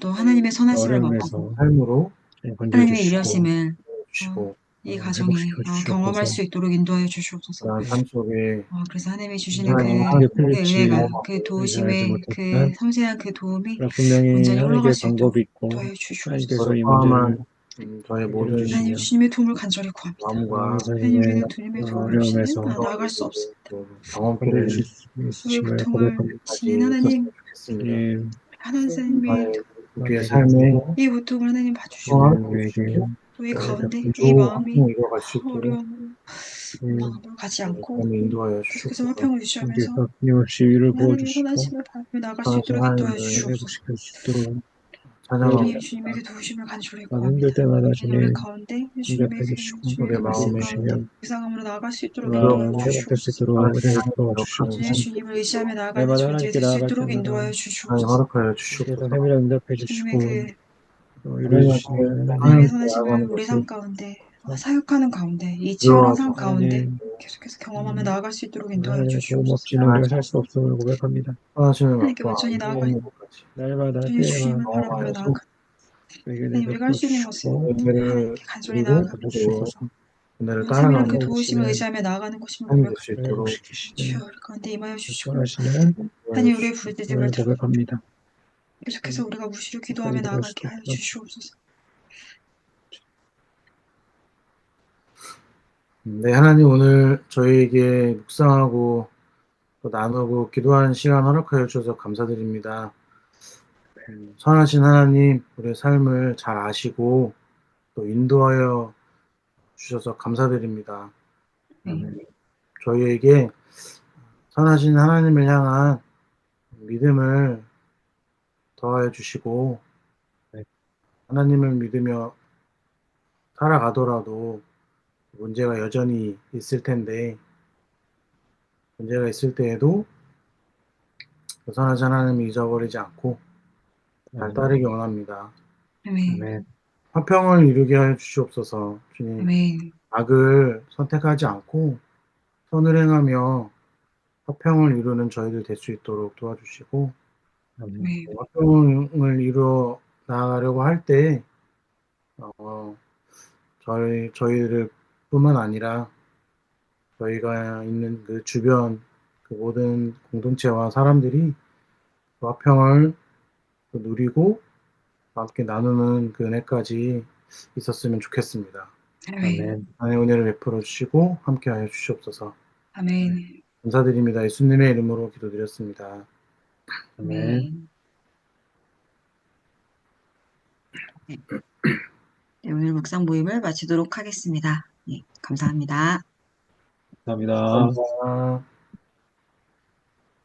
또 하나님의 선하심을 맛보고 어려움에서 삶으로 하나님의 건져주시고 일하심을 주시고 이 가정이 회복시켜 경험할 주시옵소서. 수 있도록 인도하여 주시옵소서. 그러한 삶 속에 그래서 하나님이 주시는 하나님의 하나님의 그 필리치 은혜가, 그 알지 도우심의 그 못했지만 섬세한 그 도움이 분명히 온전히 흘러갈 하나님께 수 있도록 방법이 있고 인도하여 하나님께서 주시옵소서. 저를 이 문제를 포함한 저의 해결해 모든 하나님 주시며 주님의 도움을 간절히 구합니다. 마음과 하나님 삶의 우리는 주님의 도움 없이는 어려움에서 나아갈 수 없습니다. 또 경험길을 건져주실 수 우리의 있으심을 고통을 고백합니다. 지닌 까지 있었으면 하나님, 좋겠습니다. 주님, 하나님의 우리의 나에게 삶에 주시고 이 고통을 하나님 봐주시고 우리에게 또 이 저희를 가운데 이 또 마음이 화평 이뤄갈 수 있도록 어려움으로 주님, 마음을 가지 않고 삶에 인도하여 계속해서 주시옵소서. 화평을 유지하면서 주님께서 끊임없이 위를 하나님의 부어주시고 선하심을 바라며 나아갈 수 선하신 있도록 인도하여 하나님을 주시옵소서. 회복시킬 수 있도록 찬양하고 하나님 주님에게 도우심을 간절히 난 구합니다. 힘들 때마다 하나님 우리 주님 가운데 곁에 주님의 계시고 우리의 말씀 마음에 가운데 도와주시며 이상함으로 나아갈 수 있도록 내가 인도하여 두렵고 회복될 수 주시옵소서. 있도록 하나님의 은혜를 노력하는 주님의 부어주시옵소서. 주님을 의지하며 나아가는 날마다 존재 하나님께 될 수 나아갈 있도록 때마다 인도하여 하나님 주시옵소서. 허락하여 주께서 주시옵소서. 해밀한 응답해 주님의 주시고 그 이루어 주시는 하나님의 하나님 선하심을 나아가는 우리 것을 삶 가운데 사역하는 가운데 이 치열한 두려워하지 삶 가운데 하나님 계속해서 경험하며 나아갈 수 있도록 인도하여 하나님의 도움 주시옵소서. 없이는 우리가 살 수 없음을 고백합니다. 선하심을 하나님께 맛보아 온전히 나아가 하나님의 것까지 날마다 주님 때마다 주님을 바라보며 경험하여서 나아가 우리에게 하나님 우리가 할 내베풀어 수 있는 것은 주시고 은혜를 하나님께 간절히 누리고 나아가며 또 주셔서 은혜를 세밀한 그 따라가는 도우심을 회복시키는 의지하며 나아가는 것임을 삶이 될 고백합니다. 수 있도록 주여 회복시키시는 우리 가운데 임하여 주시고 선하시는 하나님 우리의 부르짖음을 오늘 들어주고 고백합니다. 계속해서 우리가 무시로 끝까지 기도하며 들을 나아가게 수도 하여 없고 주시옵소서. 네, 하나님 오늘 저희에게 묵상하고 또 나누고 기도하는 시간 허락하여 주셔서 감사드립니다. 선하신 하나님, 우리의 삶을 잘 아시고 또 인도하여 주셔서 감사드립니다. 저희에게 선하신 하나님을 향한 믿음을 더하여 주시고 네. 하나님을 믿으며 살아가더라도 문제가 여전히 있을 텐데 문제가 있을 때에도 그 선하신 하나님을 잊어버리지 않고 잘 따르기 원합니다. 아멘. 아멘. 화평을 이루게 하여 주시옵소서. 주님, 아멘. 악을 선택하지 않고 선을 행하며 화평을 이루는 저희들 될 수 있도록 도와주시고 아멘. 화평을 이루어 나아가려고 할 때 저희들 뿐만 아니라 저희가 있는 그 주변 그 모든 공동체와 사람들이 그 화평을 또 누리고 함께 나누는 그 은혜까지 있었으면 좋겠습니다. 아멘. 아멘. 하나님의 은혜를 베풀어 주시고 함께하여 주시옵소서. 아멘. 감사드립니다. 예수님의 이름으로 기도드렸습니다. 아멘. 아멘. 네, 오늘 묵상 모임을 마치도록 하겠습니다. 네, 감사합니다. 감사합니다. 감사합니다.